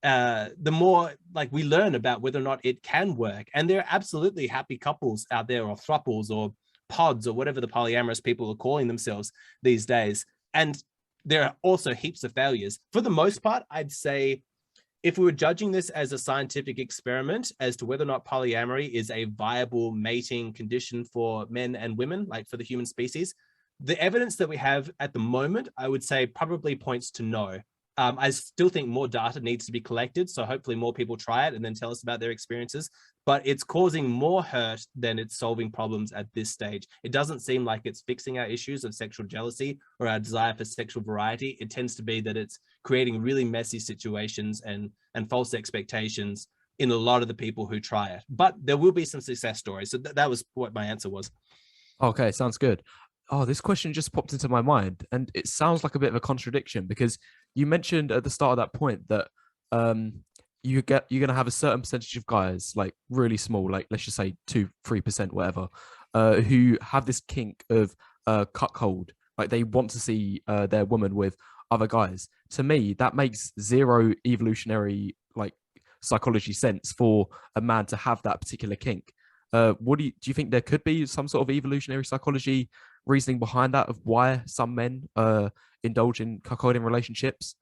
the more like we learn about whether or not it can work. And there are absolutely happy couples out there, or thruples, or pods, or whatever the polyamorous people are calling themselves these days. And there are also heaps of failures. For the most part, I'd say if we were judging this as a scientific experiment as to whether or not polyamory is a viable mating condition for men and women, like for the human species, the evidence that we have at the moment, I would say probably points to no. I still think more data needs to be collected. So hopefully more people try it and then tell us about their experiences, but it's causing more hurt than it's solving problems at this stage. It doesn't seem like it's fixing our issues of sexual jealousy or our desire for sexual variety. It tends to be that it's creating really messy situations and false expectations in a lot of the people who try it, but there will be some success stories. So that was what my answer was. Okay, sounds good. Oh, this question just popped into my mind, and it sounds like a bit of a contradiction because you mentioned at the start of that point that you're gonna have a certain percentage of guys, like really small, like let's just say 2-3%, whatever, who have this kink of cuckold, like they want to see their woman with other guys. To me, that makes zero evolutionary like psychology sense for a man to have that particular kink. What do you think there could be some sort of evolutionary psychology reasoning behind that of why some men indulge in cuckolding relationships?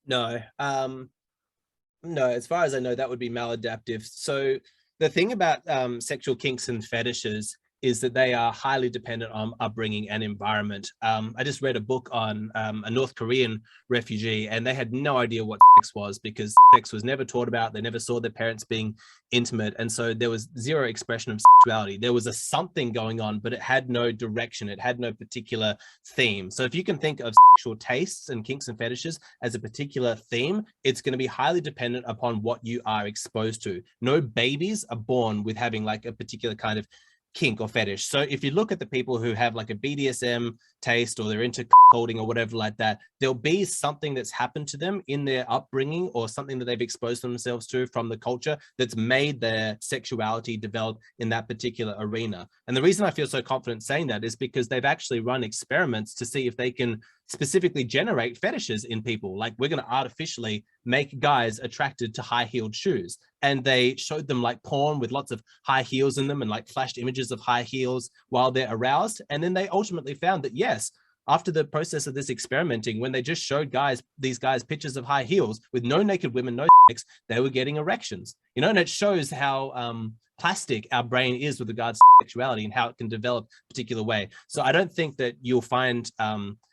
No, no, as far as I know, that would be maladaptive. So the thing about sexual kinks and fetishes is that they are highly dependent on upbringing and environment. I just read a book on a North Korean refugee, and they had no idea what sex was because sex was never taught about. They never saw their parents being intimate. And so there was zero expression of sexuality. There was a something going on, but it had no direction. It had no particular theme. So if you can think of sexual tastes and kinks and fetishes as a particular theme, it's going to be highly dependent upon what you are exposed to. No babies are born with having like a particular kind of kink or fetish. So if you look at the people who have like a BDSM taste, or they're into holding or whatever like that, there'll be something that's happened to them in their upbringing, or something that they've exposed themselves to from the culture that's made their sexuality develop in that particular arena. And the reason I feel so confident saying that is because they've actually run experiments to see if they can specifically generate fetishes in people. Like, we're going to artificially make guys attracted to high-heeled shoes. And they showed them like porn with lots of high heels in them and like flashed images of high heels while they're aroused. And then they ultimately found that, yes, after the process of this experimenting, when they just showed these guys pictures of high heels with no naked women, no sex, they were getting erections. You know, and it shows how plastic our brain is with regards to sexuality and how it can develop a particular way. So I don't think that you'll find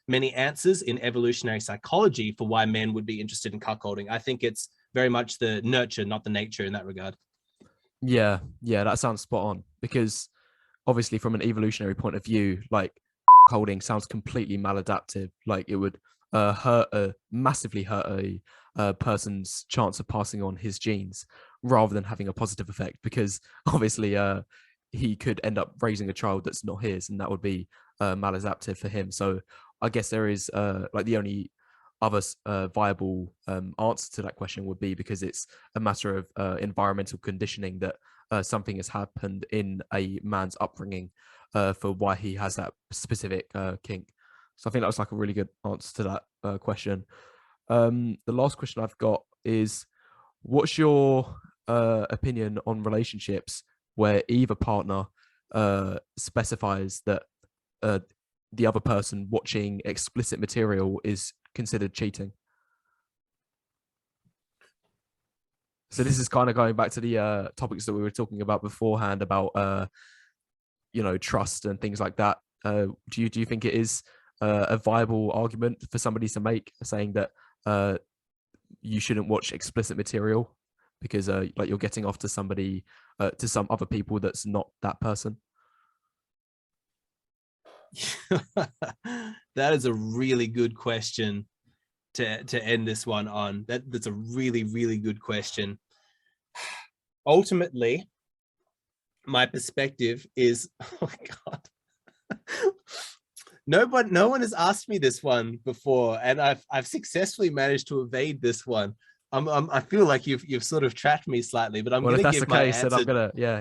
many answers in evolutionary psychology for why men would be interested in cuckolding. I think it's very much the nurture, not the nature in that regard. Yeah, that sounds spot on, because obviously from an evolutionary point of view, like, holding sounds completely maladaptive. Like, it would massively hurt a person's chance of passing on his genes rather than having a positive effect, because obviously he could end up raising a child that's not his, and that would be maladaptive for him. So I guess there is like the only other viable answer to that question would be because it's a matter of environmental conditioning, that something has happened in a man's upbringing for why he has that specific kink. So I think that was like a really good answer to that question. The last question I've got is, what's your opinion on relationships where either partner specifies that the other person watching explicit material is considered cheating? So this is kind of going back to the topics that we were talking about beforehand about trust and things like that. Do you think it is a viable argument for somebody to make, saying that you shouldn't watch explicit material because like you're getting off to somebody, to some other people that's not that person? That is a really good question to end this one on. That's a really, really good question. Ultimately, my perspective is, oh my God, no one has asked me this one before, and I've successfully managed to evade this one. I feel like you've sort of trapped me slightly, but if that's the case, then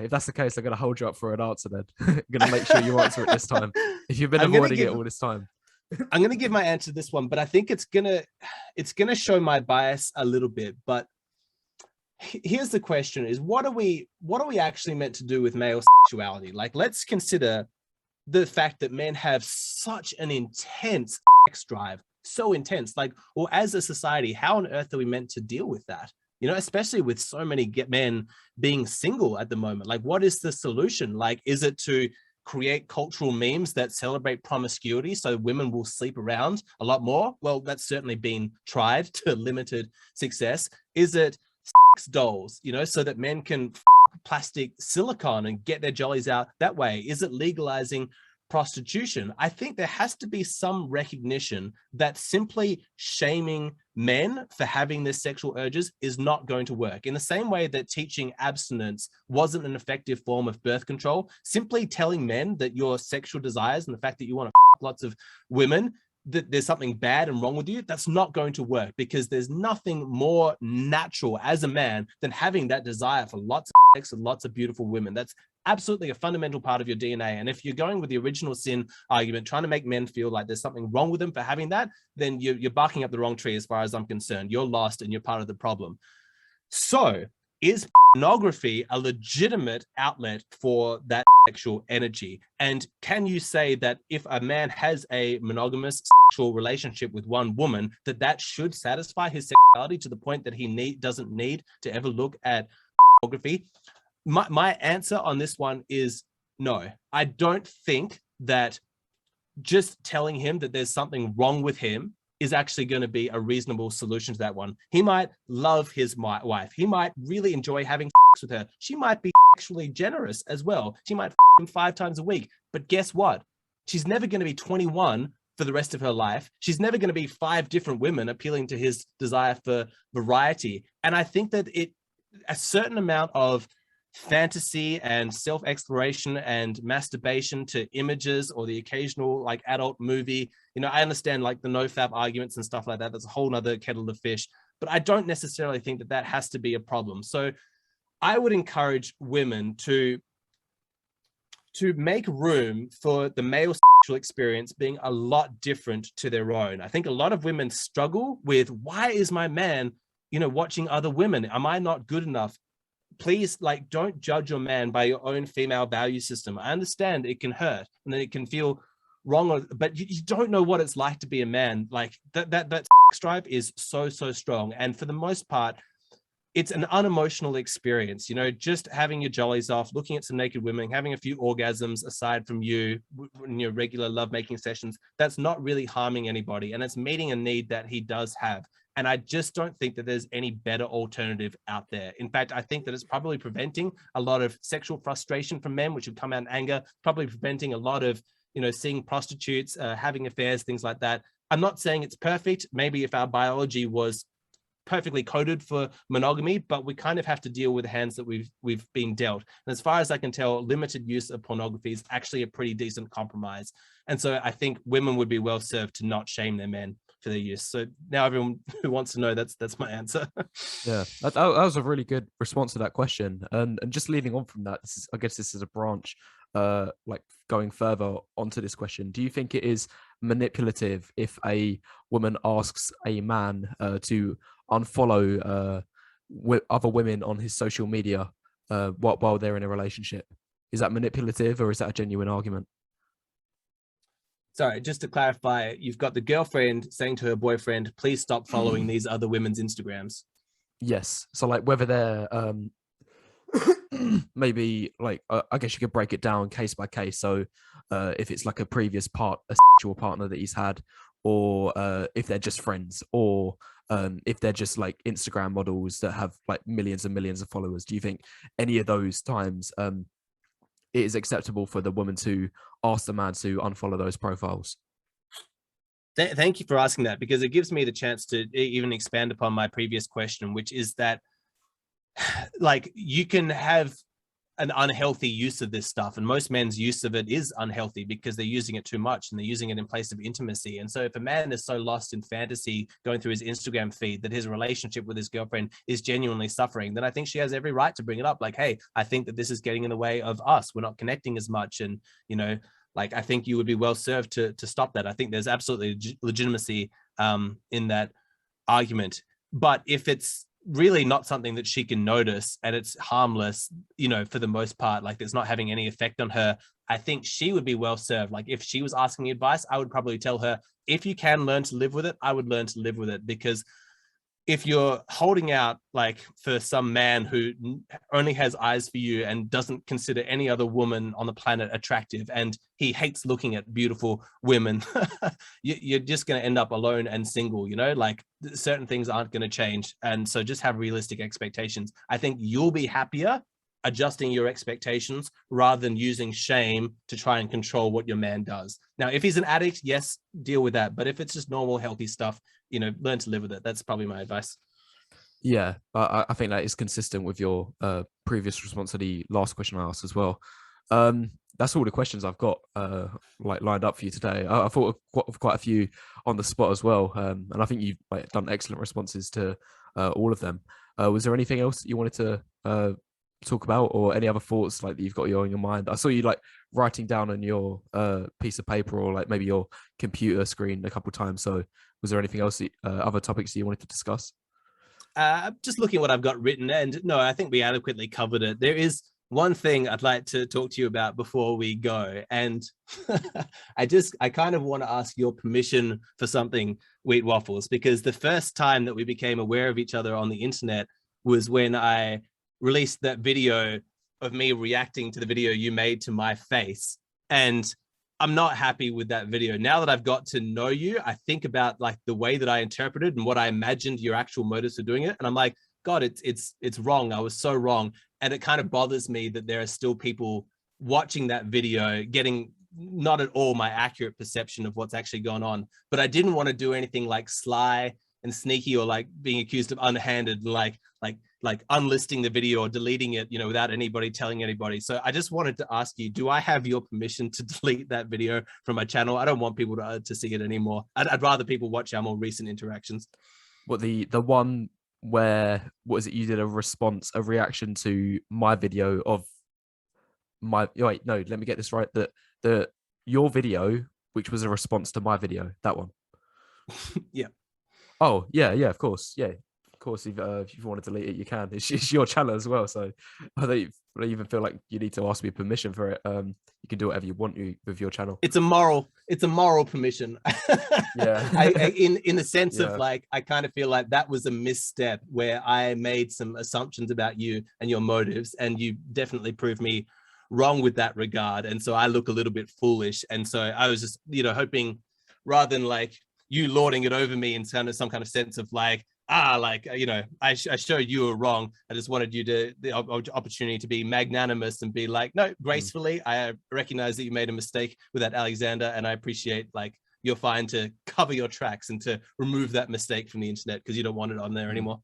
if that's the case, I'm gonna hold you up for an answer. Then I'm gonna make sure you answer it this time. If you've been avoiding it all this time, I'm gonna give my answer to this one, but I think it's gonna show my bias a little bit. But here's the question: is what are we actually meant to do with male sexuality? Like, let's consider the fact that men have such an intense sex drive, so intense. Like, well, as a society, how on earth are we meant to deal with that? You know, especially with so many men being single at the moment. Like, what is the solution? Like, is it to create cultural memes that celebrate promiscuity so women will sleep around a lot more? Well, that's certainly been tried to limited success. Is it sex dolls, you know, so that men can plastic silicone and get their jollies out that way? Is it legalizing prostitution? I think there has to be some recognition that simply shaming men for having their sexual urges is not going to work. In the same way that teaching abstinence wasn't an effective form of birth control, simply telling men that your sexual desires and the fact that you want to lots of women, that there's something bad and wrong with you, that's not going to work, because there's nothing more natural as a man than having that desire for lots of sex and lots of beautiful women. That's absolutely a fundamental part of your DNA. And if you're going with the original sin argument, trying to make men feel like there's something wrong with them for having that, then you're barking up the wrong tree as far as I'm concerned. You're lost and you're part of the problem. So is pornography a legitimate outlet for that sexual energy? And can you say that if a man has a monogamous sexual relationship with one woman, that should satisfy his sexuality to the point that he doesn't need to ever look at pornography? My answer on this one is no, I don't think that just telling him that there's something wrong with him is actually going to be a reasonable solution to that one. He might love his wife. He might really enjoy having sex with her. She might be sexually generous as well. She might him 5 times a week. But guess what? She's never going to be 21 for the rest of her life. She's never going to be 5 different women appealing to his desire for variety. And I think that a certain amount of fantasy and self-exploration and masturbation to images or the occasional like adult movie, I understand like the nofap arguments and stuff like that. That's a whole nother kettle of fish, but I don't necessarily think that has to be a problem. So I would encourage women to make room for the male sexual experience being a lot different to their own. I think a lot of women struggle with, why is my man, watching other women? Am I not good enough? Please, like, don't judge your man by your own female value system. I understand it can hurt and then it can feel wrong, but you don't know what it's like to be a man. Like that sex drive is so strong, and for the most part, it's an unemotional experience. Just having your jollies off, looking at some naked women, having a few orgasms aside from you in your regular lovemaking sessions. That's not really harming anybody, and it's meeting a need that he does have. And I just don't think that there's any better alternative out there. In fact, I think that it's probably preventing a lot of sexual frustration from men, which would come out in anger, probably preventing a lot of, seeing prostitutes, having affairs, things like that. I'm not saying it's perfect. Maybe if our biology was perfectly coded for monogamy, but we kind of have to deal with the hands that we've been dealt. And as far as I can tell, limited use of pornography is actually a pretty decent compromise. And so I think women would be well served to not shame their men for their use. So now everyone who wants to know, that's my answer. Yeah, that was a really good response to that question. And just leading on from that, I guess this is a branch, like going further onto this question. Do you think it is manipulative if a woman asks a man to unfollow other women on his social media while they're in a relationship? Is that manipulative, or is that a genuine argument? Sorry, just to clarify, you've got the girlfriend saying to her boyfriend, please stop following these other women's Instagrams. Yes. So like whether they're maybe like I guess you could break it down case by case. So if it's like a sexual partner that he's had, or if they're just friends, or if they're just like Instagram models that have like millions and millions of followers. Do you think any of those times it is acceptable for the woman to ask the man to unfollow those profiles? Thank you for asking that, because it gives me the chance to even expand upon my previous question, which is that like you can have an unhealthy use of this stuff, and most men's use of it is unhealthy because they're using it too much and they're using it in place of intimacy. And so if a man is so lost in fantasy going through his Instagram feed that his relationship with his girlfriend is genuinely suffering, then I think she has every right to bring it up. Like, hey, I think that this is getting in the way of us. We're not connecting as much. And, like, I think you would be well served to stop that. I think there's absolutely legitimacy in that argument. But if it's really not something that she can notice and it's harmless, for the most part, like it's not having any effect on her, I think she would be well served. Like if she was asking me advice, I would probably tell her, if you can learn to live with it, I would learn to live with it. Because if you're holding out like for some man who only has eyes for you and doesn't consider any other woman on the planet attractive, and he hates looking at beautiful women, you're just going to end up alone and single, like certain things aren't going to change. And so just have realistic expectations. I think you'll be happier adjusting your expectations rather than using shame to try and control what your man does. Now, if he's an addict, yes, deal with that. But if it's just normal, healthy stuff, learn to live with it. That's probably my advice. Yeah, I think that is consistent with your previous response to the last question I asked as well. That's all the questions I've got like lined up for you today. I thought of quite a few on the spot as well, and I think you've done excellent responses to all of them. Was there anything else that you wanted to talk about, or any other thoughts like that you've got in your mind? I saw you like writing down on your piece of paper, or like maybe your computer screen a couple of times. So was there anything else other topics that you wanted to discuss? Just looking at what I've got written, and no, I think we adequately covered it. There is one thing I'd like to talk to you about before we go, and I kind of want to ask your permission for something, Wheat Waffles, because the first time that we became aware of each other on the internet was when I released that video of me reacting to the video you made to my face. And I'm not happy with that video. Now that I've got to know you, I think about like the way that I interpreted and what I imagined your actual motives for doing it. And I'm like, God, it's wrong. I was so wrong. And it kind of bothers me that there are still people watching that video, getting not at all my accurate perception of what's actually going on. But I didn't want to do anything like sly and sneaky, or like being accused of unhanded, like unlisting the video or deleting it, you know, without anybody telling anybody. So I just wanted to ask you, do I have your permission to delete that video from my channel? I don't want people to see it anymore. I'd rather people watch our more recent interactions. What, the one where, what is it, you did a reaction to my video of my, wait, no, let me get this right, that your video, which was a response to my video, that one. Yeah. Oh yeah, of course, yeah, of course. If you want to delete it, you can. It's your channel as well, so I don't even feel like you need to ask me permission for it. You can do whatever you want with your channel. It's a moral permission. Yeah. In the sense of Yeah. like, I kind of feel like that was a misstep where I made some assumptions about you and your motives, and you definitely proved me wrong with that regard. And so I look a little bit foolish. And so I was just, you know, hoping, rather than like you lording it over me in kind of some kind of sense of like, you know, I showed you were wrong. I just wanted you to the opportunity to be magnanimous and be like, no, gracefully. I recognize that you made a mistake with that Alexander, and I appreciate like you're fine to cover your tracks and to remove that mistake from the internet because you don't want it on there anymore.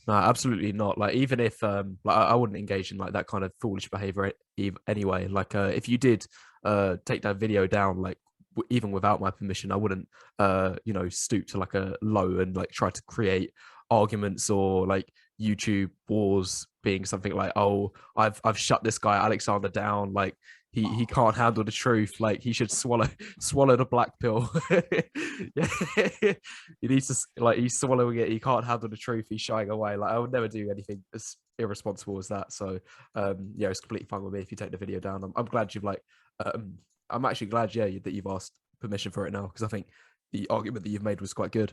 No, absolutely not. Like, even if like I wouldn't engage in like that kind of foolish behavior anyway. Like if you did take that video down, like even without my permission, I wouldn't you know, stoop to like a low and like try to create arguments or like YouTube wars, being something like, oh, I've shut this guy Alexander down, like he can't handle the truth, like he should swallow the black pill. Yeah. He needs to, like, he's swallowing it, he can't handle the truth, he's shying away. Like, I would never do anything as irresponsible as that. So yeah, it's completely fine with me if you take the video down. I'm glad you've like I'm actually glad, yeah, that you've asked permission for it now, because I think the argument that you've made was quite good.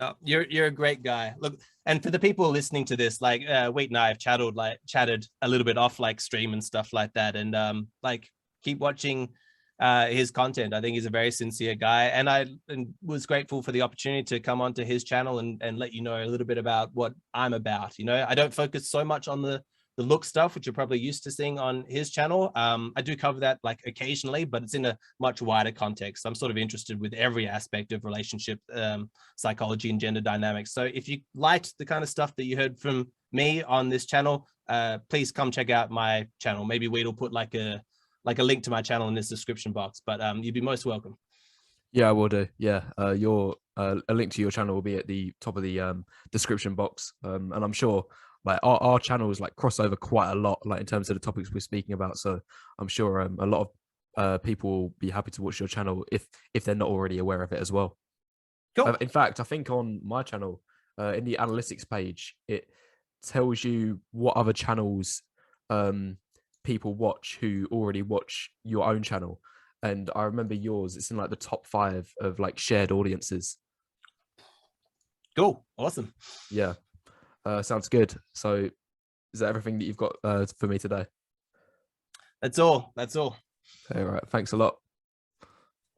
Oh, you're a great guy. Look, and for the people listening to this, like Wheat and I have chatted a little bit off like stream and stuff like that, and like keep watching his content. I think he's a very sincere guy, and I was grateful for the opportunity to come onto his channel and let you know a little bit about what I'm about. You know, I don't focus so much on the look stuff, which you're probably used to seeing on his channel. I do cover that like occasionally, but it's in a much wider context. I'm sort of interested with every aspect of relationship psychology and gender dynamics. So if you liked the kind of stuff that you heard from me on this channel, please come check out my channel. Maybe we'll put like a link to my channel in this description box, but you'd be most welcome. Yeah, I will do. Yeah, your a link to your channel will be at the top of the description box, and I'm sure like our channels like cross over quite a lot, like in terms of the topics we're speaking about. So I'm sure a lot of people will be happy to watch your channel if they're not already aware of it as well. Cool. In fact, I think on my channel, in the analytics page, it tells you what other channels people watch who already watch your own channel. And I remember yours, it's in like the top 5 of like shared audiences. Cool. Awesome. Yeah. Sounds good. So is that everything that you've got for me today? That's all. All right. Thanks a lot.